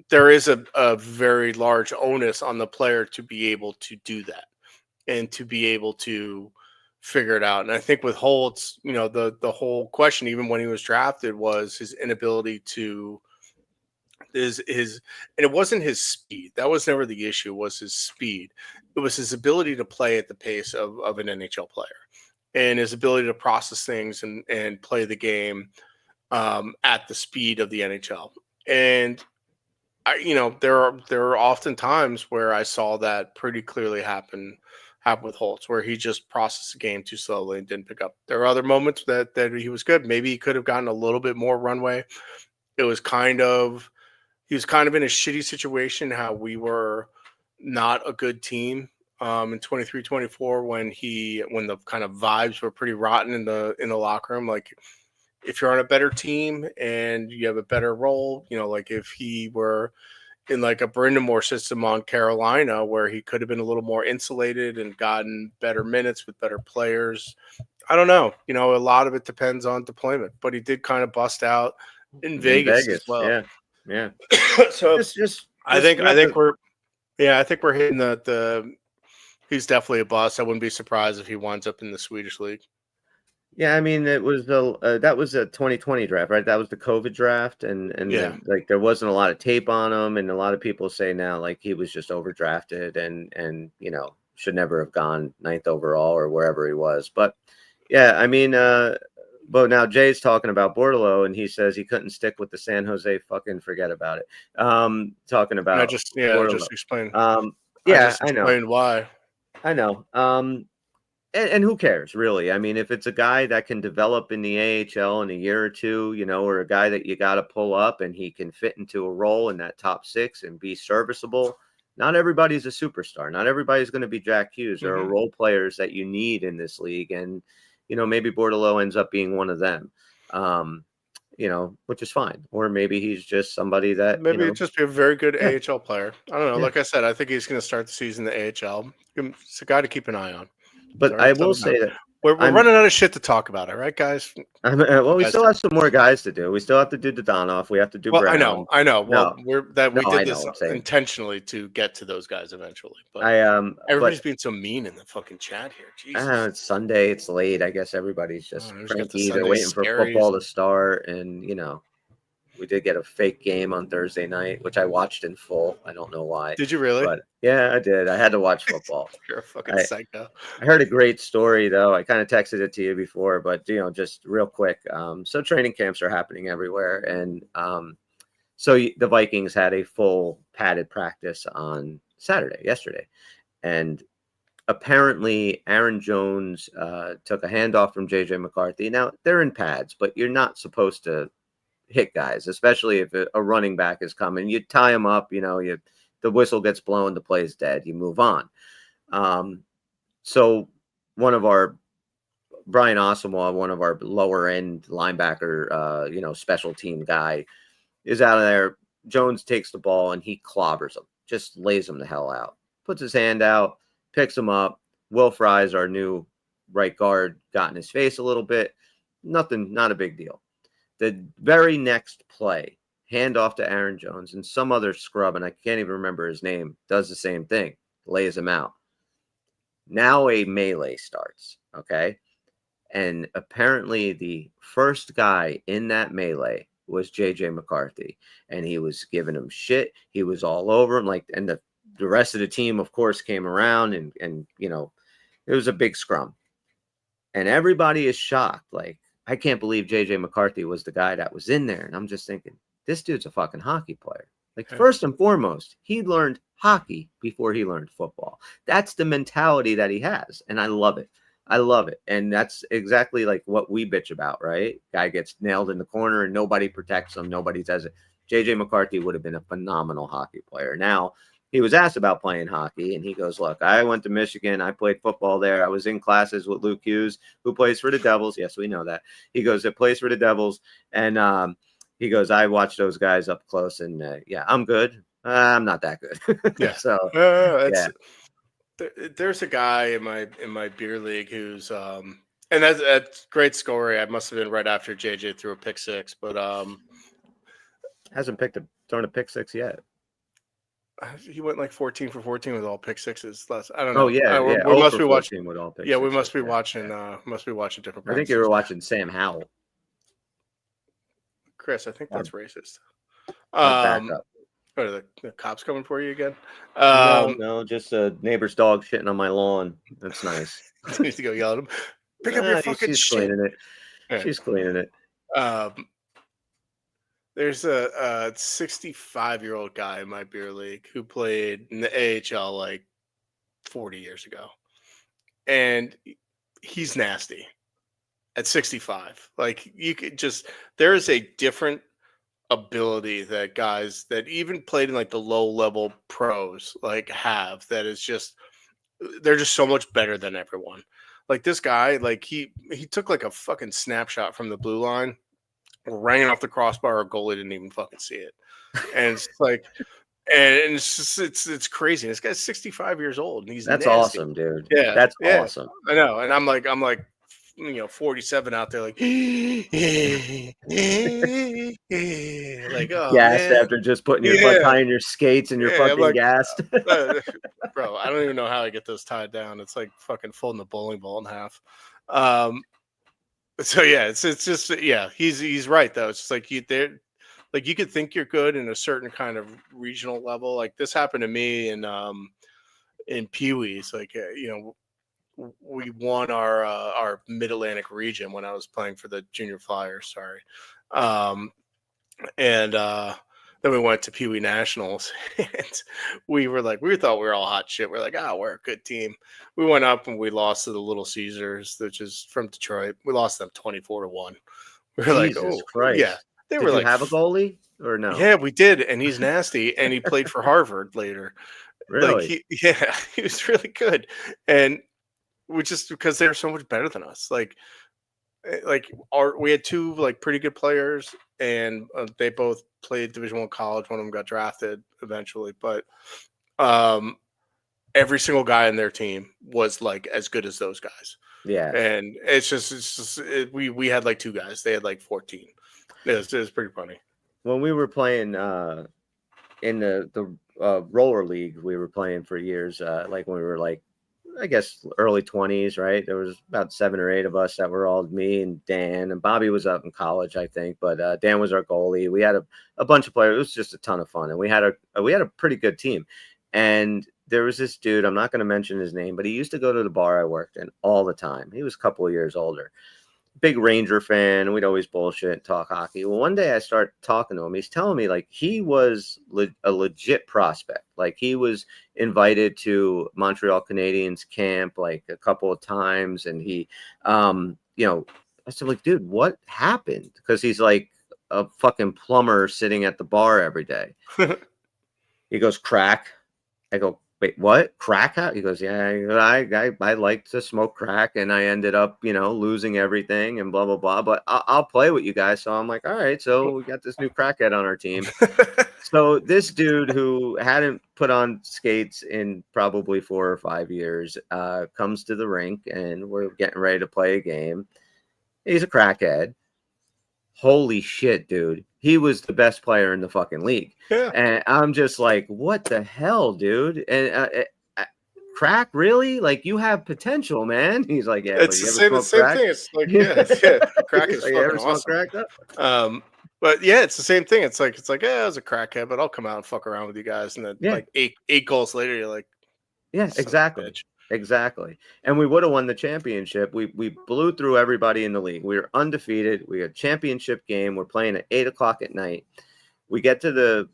there is a very large onus on the player to be able to do that and to be able to figure it out. And I think with Holtz, the whole question, even when he was drafted, was his inability to and it wasn't his speed. That was never the issue, was his speed. It was his ability to play at the pace of an NHL player, and his ability to process things and play the game at the speed of the NHL. And there are often times where I saw that pretty clearly happen with Holtz, where he just processed the game too slowly and didn't pick up. There are other moments that he was good. Maybe he could have gotten a little bit more runway. He was kind of in a shitty situation, how we were not a good team in 23-24 when the kind of vibes were pretty rotten in the locker room. Like, if you're on a better team and you have a better role, like if he were in like a Brindamore system on Carolina, where he could have been a little more insulated and gotten better minutes with better players. I don't know. You know, a lot of it depends on deployment, but he did kind of bust out in Vegas as well. Yeah. So I think we're hitting the. He's definitely a bust. I wouldn't be surprised if he winds up in the Swedish league. Yeah, I mean, it was that was a 2020 draft, right? That was the COVID draft, and like there wasn't a lot of tape on him, and a lot of people say now like he was just overdrafted, and you know should never have gone 9th overall or wherever he was. But yeah, I mean, but now Jay's talking about Bordelot, and he says he couldn't stick with the San Jose. Fucking forget about it. Talking about I just explained. I know. Why. I know. And who cares, really? I mean, if it's a guy that can develop in the AHL in a year or two, you know, or a guy that you got to pull up and he can fit into a role in that top 6 and be serviceable. Not everybody's a superstar. Not everybody's going to be Jack Hughes. There are role players that you need in this league. And, you know, maybe Bordelot ends up being one of them, you know, which is fine. Or maybe he's just somebody that he'd just be a very good AHL player. I don't know. Yeah. Like I said, I think he's going to start the season in the AHL. It's a guy to keep an eye on. But I will say that we're running out of shit to talk about, all right, guys? Well, we still have some more guys to do. We still have to do Dodonov. We have to do Brown. I know. Well, we did this intentionally to get to those guys eventually. But everybody's being so mean in the fucking chat here. Jesus. It's Sunday. It's late. I guess everybody's just cranky. They're waiting for football to start, and you know. We did get a fake game on Thursday night, which I watched in full. I don't know why. Did you really? But yeah, I did. I had to watch football. You're a fucking psycho. I heard a great story, though. I kind of texted it to you before, but, you know, just real quick. So training camps are happening everywhere. And so the Vikings had a full padded practice on yesterday. And apparently Aaron Jones took a handoff from J.J. McCarthy. Now, they're in pads, but you're not supposed to hit guys, especially if a running back is coming. You tie him up, you know, the whistle gets blown, the play's dead, you move on. So one of our Brian Asamoah, one of our lower end linebacker, you know, special team guy is out of there. Jones takes the ball and he clobbers him, just lays him the hell out, puts his hand out, picks him up. Will Fries, our new right guard, got in his face a little bit. Nothing, not a big deal. The very next play, handoff to Aaron Jones, and some other scrub, and I can't even remember his name, does the same thing, lays him out. Now a melee starts, okay? And apparently the first guy in that melee was J.J. McCarthy, and he was giving him shit. He was all over him, like, and the rest of the team, of course, came around, and you know, it was a big scrum. And everybody is shocked, like, I can't believe J.J. McCarthy was the guy that was in there. And I'm just thinking, this dude's a fucking hockey player. Like, first and foremost, he learned hockey before he learned football. That's the mentality that he has. And I love it. I love it. And that's exactly like what we bitch about, right? Guy gets nailed in the corner and nobody protects him. Nobody does it. J.J. McCarthy would have been a phenomenal hockey player. Now, he was asked about playing hockey, and he goes, look, I went to Michigan. I played football there. I was in classes with Luke Hughes, who plays for the Devils. Yes, we know that. He goes, it plays for the Devils. And he goes, I watched those guys up close, and, yeah, I'm good. I'm not that good. Yeah. So, there's a guy in my beer league who's and that's great story. I must have been right after JJ threw a pick six, but hasn't thrown a pick six yet. He went like 14 for 14 with all pick sixes. I don't know. Oh yeah, we must be watching with all pick Yeah, sixes. we must be watching. Must be watching different. I think you were watching Sam Howell. Chris, I think that's racist. Back up. What are the cops coming for you again? No, just a neighbor's dog shitting on my lawn. That's nice. You need to go yell at him. Pick up your fucking she's shit. Cleaning it. Yeah. She's cleaning it. There's a 65-year-old guy in my beer league who played in the AHL like 40 years ago. And he's nasty at 65. Like, you could just, there is a different ability that guys that even played in like the low level pros like have, that is just, they're just so much better than everyone. Like this guy, like he took like a fucking snapshot from the blue line, rang it off the crossbar, or goalie didn't even fucking see it. And it's like, And it's crazy. This guy's 65 years old and he's That's nasty. awesome, dude. Yeah, That's yeah, awesome. I know. And I'm like 47 out there, like, like, oh Gassed man, after just putting your butt yeah, tying your skates and you're I'm fucking like, gassed. bro, I don't even know how I get those tied down. It's like fucking folding a bowling ball in half. Um, so yeah, it's just he's right though. It's just like you could think you're good in a certain kind of regional level. Like this happened to me in Pee Wee's. Like we won our Mid Atlantic region when I was playing for the Junior Flyers. Sorry, um, and then we went to Pee Wee Nationals, and we thought we were all hot shit. We're like, we're a good team. We went up and we lost to the Little Caesars, which is from Detroit. We lost them 24-1. We were like, Jesus oh yeah. Christ. They Did were you like, have a goalie or no? yeah, we did, and he's nasty, and he played for Harvard later. Like Really? he was really good, and we just because they were so much better than us. Like we had two like pretty good players, and they both played Division I college. One of them got drafted eventually, but every single guy in their team was like as good as those guys. Yeah. And we had like two guys. They had like 14. It was pretty funny. When we were playing in the roller league, we were playing for years. Like when we were like, I guess early 20s, right? There was about 7 or 8 of us that were all me and Dan, and Bobby was up in college, I think, but Dan was our goalie. We had a bunch of players. It was just a ton of fun, and we had a pretty good team. And there was this dude, I'm not going to mention his name, but he used to go to the bar I worked in all the time. He was a couple of years older. Big Ranger fan, and we'd always bullshit and talk hockey. Well, one day I start talking to him. He's telling me like he was a legit prospect. Like he was invited to Montreal Canadiens camp like a couple of times, and he, I said like, dude, what happened? Because he's like a fucking plumber sitting at the bar every day. He goes, crack. I go, wait, what? Crack out? He goes, yeah, I like to smoke crack, and I ended up, losing everything and blah, blah, blah. But I'll play with you guys. So I'm like, all right. So we got this new crackhead on our team. So this dude who hadn't put on skates in probably 4 or 5 years comes to the rink, and we're getting ready to play a game. He's a crackhead. Holy shit, dude. He was the best player in the fucking league. Yeah. And I'm just like, what the hell, dude? And crack, really? Like, you have potential, man. He's like, yeah, it's you the ever same crack? thing. It's like, crack is like, fucking awesome. Crack But yeah, it's the same thing. It's like, I was a crackhead, but I'll come out and fuck around with you guys. And then like eight goals later, you're like, yeah, exactly. Exactly. And we would have won the championship. We blew through everybody in the league. We were undefeated. We had a championship game. We're playing at 8:00 at night. We get to the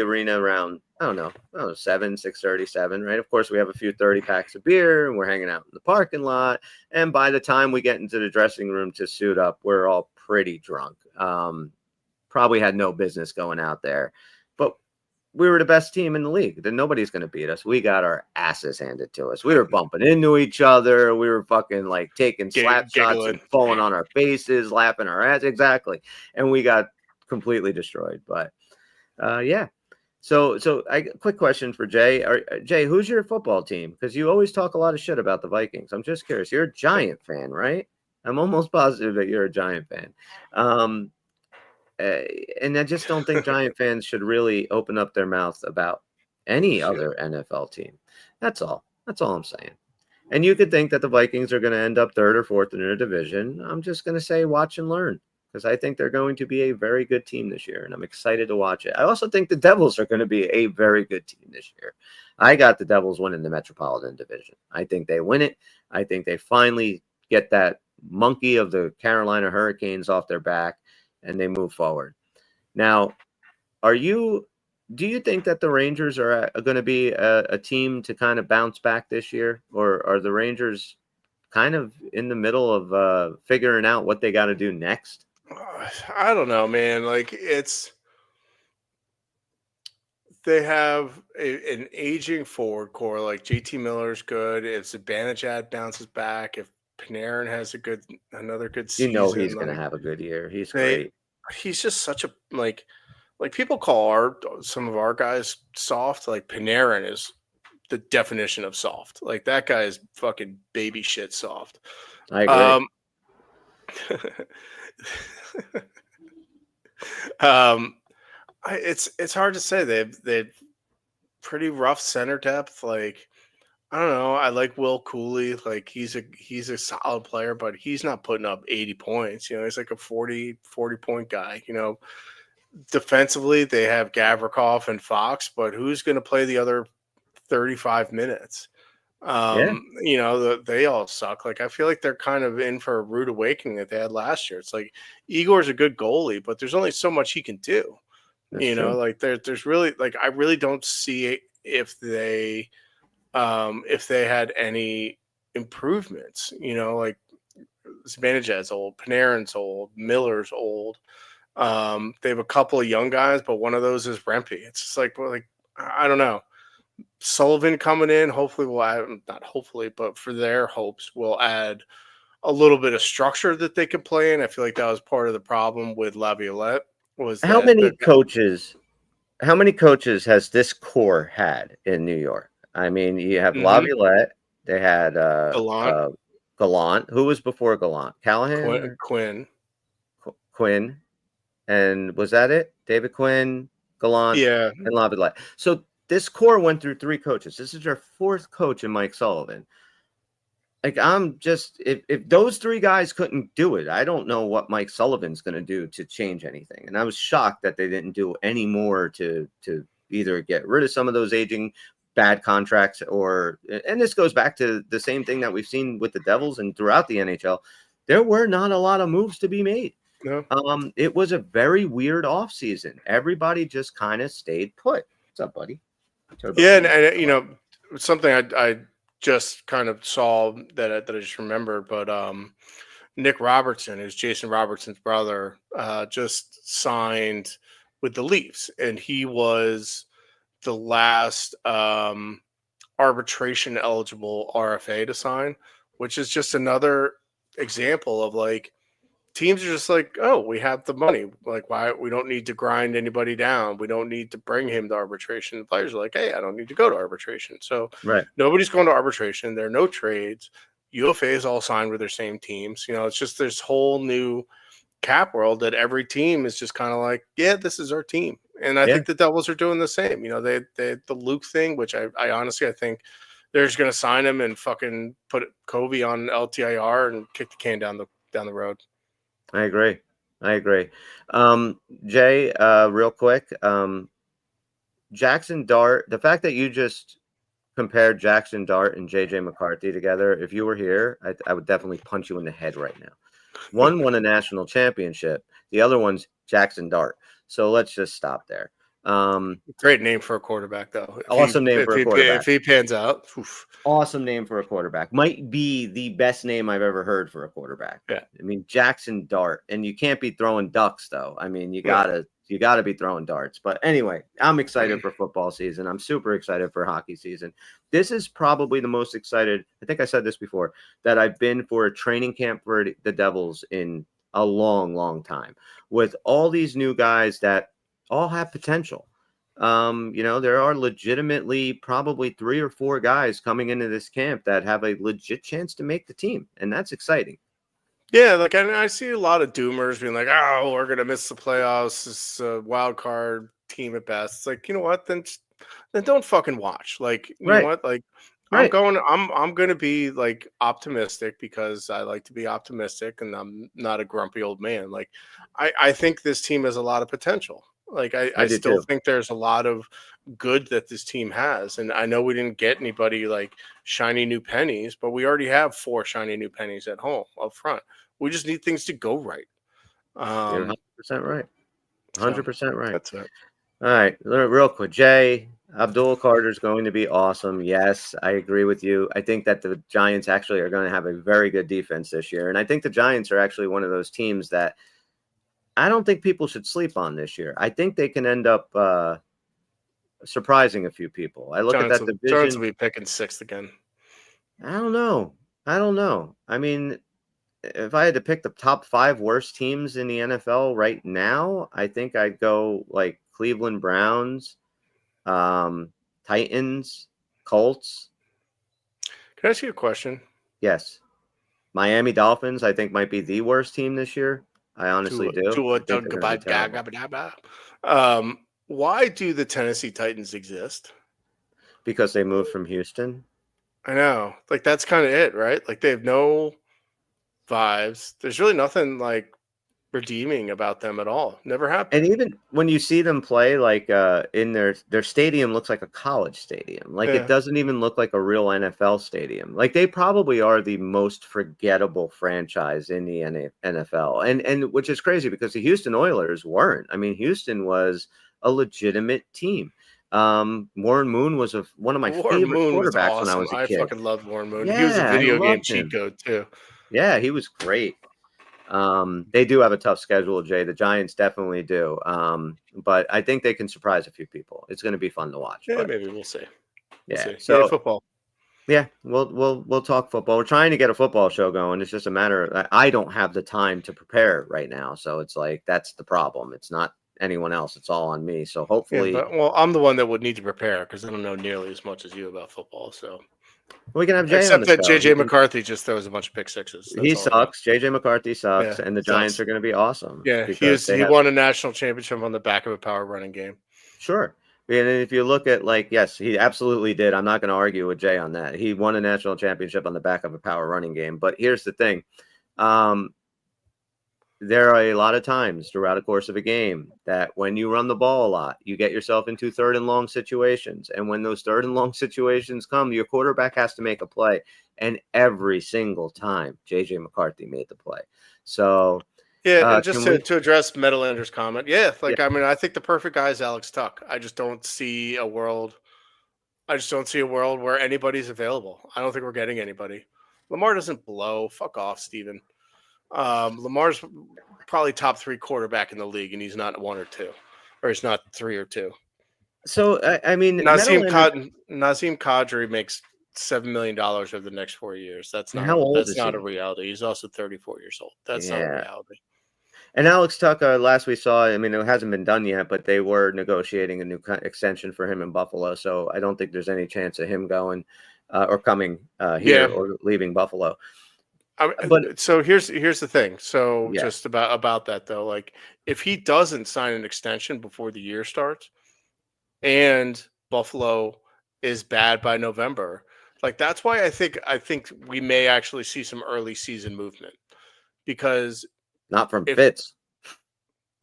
arena around, I don't know, 6:37, right? Of course, we have a few 30 packs of beer, and we're hanging out in the parking lot. And by the time we get into the dressing room to suit up, we're all pretty drunk. Probably had no business going out there. But we were the best team in the league. Then nobody's going to beat us. We got our asses handed to us. We were bumping into each other. We were fucking like taking slap shots and falling on our faces, laughing our ass. Exactly. And we got completely destroyed. But yeah. So quick question for Jay. Jay, who's your football team? Because you always talk a lot of shit about the Vikings. I'm just curious. You're a Giant fan, right? I'm almost positive that you're a Giant fan. And I just don't think Giant fans should really open up their mouths about any other NFL team. That's all. That's all I'm saying. And you could think that the Vikings are going to end up 3rd or 4th in their division. I'm just going to say watch and learn, because I think they're going to be a very good team this year, and I'm excited to watch it. I also think the Devils are going to be a very good team this year. I got the Devils winning the Metropolitan Division. I think they win it. I think they finally get that monkey of the Carolina Hurricanes off their back, and they move forward. Now, do you think that the Rangers are going to be a team to kind of bounce back this year, or are the Rangers kind of in the middle of figuring out what they got to do next? I don't know, man. Like they have an aging forward core. Like JT Miller's good. If Zibanejad bounces back, if Panarin has another good season, he's going to have a good year. He's great. He's just such a like like people call some of our guys soft. Like Panarin is the definition of soft. Like that guy is fucking baby shit soft. I agree. Um, it's hard to say. They've pretty rough center depth. Like I don't know. I like Will Cooley. Like he's a solid player, but he's not putting up 80 points. He's like a 40 point guy. Defensively they have Gavrikov and Fox, but who's going to play the other 35 minutes? They all suck. Like I feel like they're kind of in for a rude awakening that they had last year. It's like Igor's a good goalie, but there's only so much he can do. That's true. Like there's really like I really don't see if they had any improvements. Like Zibanejad's old, Panarin's old, Miller's old. They have a couple of young guys, but one of those is Rempe. It's just like I don't know. Sullivan coming in, hopefully will add, not hopefully, but for their hopes, will add a little bit of structure that they could play in. I feel like that was part of the problem with Laviolette. How many coaches has this core had in New York? I mean, you have Laviolette. They had Gallant. Who was before Gallant? Callahan? Quinn. And was that it? David Quinn, Gallant, and Laviolette. So this core went through 3 coaches. This is their 4th coach in Mike Sullivan. Like I'm just if those 3 guys couldn't do it, I don't know what Mike Sullivan's going to do to change anything. And I was shocked that they didn't do any more to either get rid of some of those aging bad contracts and this goes back to the same thing that we've seen with the Devils and throughout the NHL. There were not a lot of moves to be made. No. It was a very weird offseason. Everybody just kind of stayed put. What's up, buddy? Yeah, and something I just kind of saw that I just remembered, but Nick Robertson, who's Jason Robertson's brother, just signed with the Leafs, and he was the last arbitration eligible RFA to sign, which is just another example of like teams are just like, oh, we have the money. Like, why we don't need to grind anybody down. We don't need to bring him to arbitration. The players are like, hey, I don't need to go to arbitration. So nobody's going to arbitration. There are no trades. UFA is all signed with their same teams. It's just this whole new cap world that every team is just kind of like, yeah, this is our team. And I think the Devils are doing the same. They the Luke thing, which I honestly I think they're just going to sign him and fucking put Covey on LTIR and kick the can down the road. I agree. Jay, real quick, Jackson Dart, the fact that you just compared Jackson Dart and JJ McCarthy together, if you were here, I would definitely punch you in the head right now. One won a national championship. The other one's Jackson Dart. So let's just stop there. Great name for a quarterback, though. Awesome name for a quarterback. If he pans out. Oof. Awesome name for a quarterback. Might be the best name I've ever heard for a quarterback. Yeah. I mean, Jackson Dart. And you can't be throwing ducks, though. I mean, you gotta be throwing darts. But anyway, I'm excited for football season. I'm super excited for hockey season. This is probably the most excited, I think I said this before, that I've been for a training camp for the Devils in a long, long time. With all these new guys that all have potential. There are legitimately probably 3 or 4 guys coming into this camp that have a legit chance to make the team, and that's exciting. Yeah, like I see a lot of doomers being like, "Oh, we're gonna miss the playoffs. It's a wild card team at best." It's like, you know what? Then don't fucking watch. Like, you know what? Like, I'm gonna be like optimistic because I like to be optimistic, and I'm not a grumpy old man. Like, I think this team has a lot of potential. Like I still think there's a lot of good that this team has. And I know we didn't get anybody like shiny new pennies, but we already have 4 shiny new pennies at home up front. We just need things to go right. You're 100% right. 100% right. That's it. All right. Real quick. Jay, Abdul Carter is going to be awesome. Yes, I agree with you. I think that the Giants actually are going to have a very good defense this year. And I think the Giants are actually one of those teams that I don't think people should sleep on this year. I think they can end up surprising a few people. I look at that division. Giants will be picking 6th again. I don't know. I mean, if I had to pick the top 5 worst teams in the NFL right now, I think I'd go like Cleveland Browns, Titans, Colts. Can I ask you a question? Yes. Miami Dolphins, I think, might be the worst team this year. I honestly do. I think they're gonna be terrible. Why do the Tennessee Titans exist? Because they moved from Houston. I know. Like, that's kind of it, right? Like, they have no vibes. There's really nothing, like, redeeming about them at all. Never happened. And even when you see them play, like in their stadium looks like a college stadium. Like Yeah. it doesn't even look like a real NFL stadium. Like they probably are the most forgettable franchise in the NFL. And which is crazy because the Houston Oilers weren't. I mean, Houston was a legitimate team. Warren Moon was one of my favorite quarterbacks when I was a kid. I fucking loved Warren Moon. Yeah, he was a video game him. cheat code too. Yeah, he was great. They do have a tough schedule, Jay. The Giants definitely do. But I think they can surprise a few people. It's going to be fun to watch. Yeah, but, maybe we'll see. Yeah. So football. Yeah, we'll talk football. We're trying to get a football show going. It's just a matter of I don't have the time to prepare right now. So it's like that's the problem. It's not anyone else. It's all on me. So hopefully, I'm the one that would need to prepare because I don't know nearly as much as you about football. So we can have Jay except on the that show. JJ McCarthy just throws a bunch of pick sixes. He sucks. JJ McCarthy sucks, and the Giants are going to be awesome. Yeah, he won a national championship on the back of a power running game. Sure. And if you look at yes, he absolutely did. I'm not going to argue with Jay on that. He won a national championship on the back of a power running game. But here's the thing. There are a lot of times throughout the course of a game that when you run the ball a lot, you get yourself into third and long situations. And when those third and long situations come, your quarterback has to make a play. And every single time, JJ McCarthy made the play. So, yeah, and just to address Metalander's comment, I mean, I think the perfect guy is Alex Tuck. I just don't see a world. Where anybody's available. I don't think we're getting anybody. Lamar doesn't blow. Fuck off, Steven. Lamar's probably top 3 quarterback in the league, and he's not 1 or 2, or he's not 3 or 2. So I mean, Nazim Kadri makes $7 million over the next 4 years. That's not a reality. He's also 34 years old. That's not a reality. And Alex Tuck, last we saw, I mean, it hasn't been done yet, but they were negotiating a new extension for him in Buffalo. So I don't think there's any chance of him going or coming here or leaving Buffalo. So here's the thing. So just about that though, like if he doesn't sign an extension before the year starts, and Buffalo is bad by November, like that's why I think we may actually see some early season movement because not from Fitz.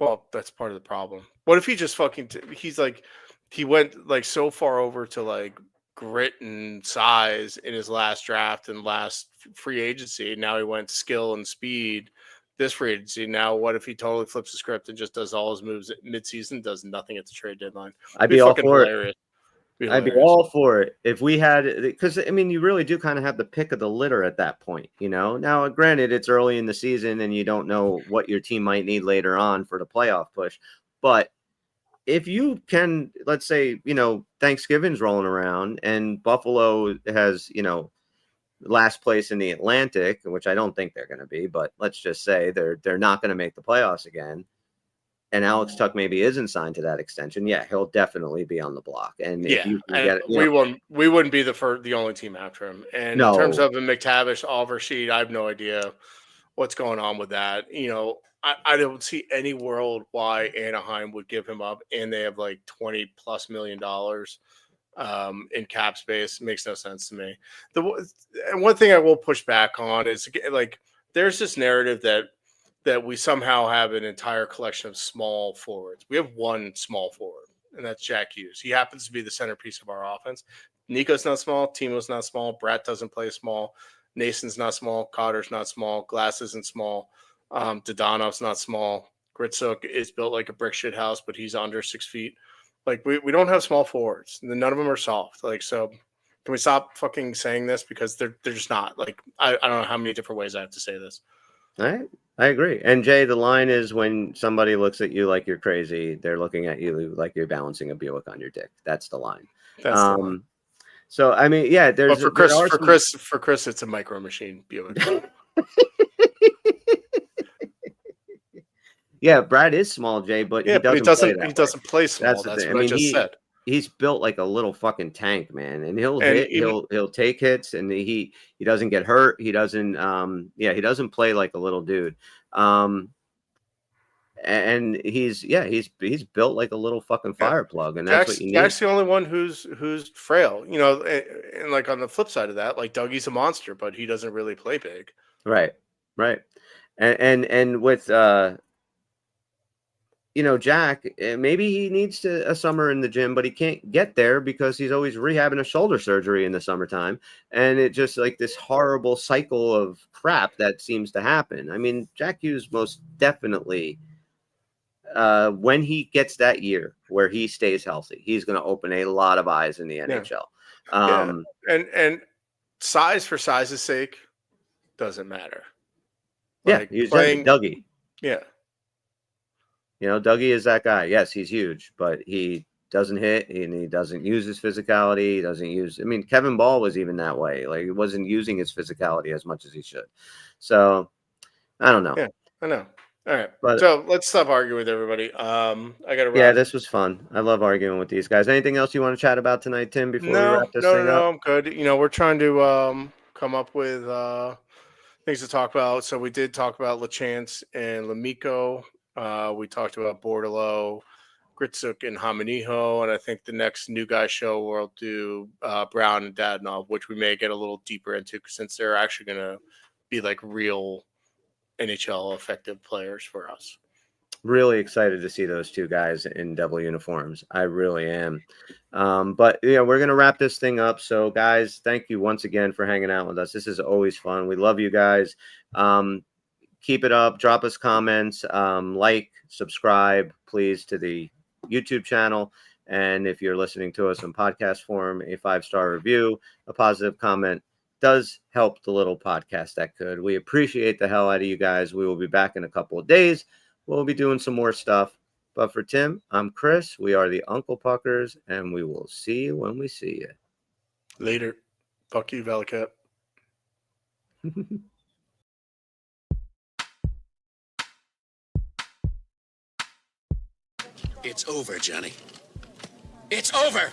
Well, that's part of the problem. What if he just he went like so far over to like grit and size in his last draft and last free agency. Now he went skill and speed this free agency. Now, what if he totally flips the script and just does all his moves at midseason, does nothing at the trade deadline? I'd be all for it. I'd be all for it if we had, because I mean, you really do kind of have the pick of the litter at that point, you know. Now, granted, it's early in the season and you don't know what your team might need later on for the playoff push, but if you can, let's say, you know, Thanksgiving's rolling around and Buffalo has, you know, last place in the Atlantic, which I don't think they're going to be, but let's just say they're not going to make the playoffs again. And Alex Tuck maybe isn't signed to that extension. Yeah, he'll definitely be on the block. And if you can get it, we wouldn't be the only team after him. And in terms of a McTavish, Oliver Sheed, I have no idea what's going on with that. You know, I don't see any world why Anaheim would give him up, and they have like $20+ million in cap space. It makes no sense to me. And one thing I will push back on is like there's this narrative that we somehow have an entire collection of small forwards. We have one small forward, and that's Jack Hughes. He happens to be the centerpiece of our offense. Nico's not small. Timo's not small. Brat doesn't play small. Nason's not small. Cotter's not small. Glass isn't small. Dodanov's not small. Gritsuk is built like a brick shit house, but he's under 6 feet. Like, we don't have small forwards. None of them are soft. Like, so can we stop fucking saying this? Because they're just not. Like, I don't know how many different ways I have to say this. All right. I agree. And Jay, the line is when somebody looks at you like you're crazy, they're looking at you like you're balancing a Buick on your dick. That's the line. That's the line. So I mean, yeah, there's for Chris, it's a Micro Machine Buick. Yeah, Brad is small, Jay, but Yeah, he but doesn't play that he way. doesn't play small. That's the That's thing. I what I mean, just said. he's built like a little fucking tank, man, and he'll And hit, he'll take hits, and he doesn't get hurt. He doesn't he doesn't play like a little dude. And he's built like a little fucking yeah, fire plug, and that's what you need. Jack's the only one who's frail. And like on the flip side of that, like Dougie's a monster, but he doesn't really play big. Right. And with Jack, maybe he needs a summer in the gym, but he can't get there because he's always rehabbing a shoulder surgery in the summertime. And it just like this horrible cycle of crap that seems to happen. I mean, Jack Hughes most definitely, when he gets that year where he stays healthy, he's going to open a lot of eyes in the NHL. And size for size's sake doesn't matter. Like he's playing Dougie. Yeah. Dougie is that guy. Yes, he's huge, but he doesn't hit and he doesn't use his physicality. He doesn't use, Kevin Ball was even that way. Like he wasn't using his physicality as much as he should. So I don't know. Yeah, I know. All right. So let's stop arguing with everybody. I got to run. Yeah, this was fun. I love arguing with these guys. Anything else you want to chat about tonight, Tim, before we wrap this thing up? No, I'm good. We're trying to come up with things to talk about. So we did talk about LaChance and Lamico. We talked about Bordalo, Gritsuk, and Hamaniho. And I think the next new guy show we'll do Brown and Dadonov, which we may get a little deeper into since they're actually going to be like real NHL effective players for us. Really excited to see those two guys in Devil uniforms. I really am. But we're going to wrap this thing up. So guys, thank you once again for hanging out with us. This is always fun. We love you guys. Keep it up. Drop us comments. Like, subscribe, please, to the YouTube channel. And if you're listening to us in podcast form, a 5-star review, a positive comment does help the little podcast that could. We appreciate the hell out of you guys. We will be back in a couple of days. We'll be doing some more stuff. But for Tim, I'm Chris. We are the Uncle Puckers, and we will see you when we see you. Later. Fuck you, Valicat. It's over, Johnny. It's over!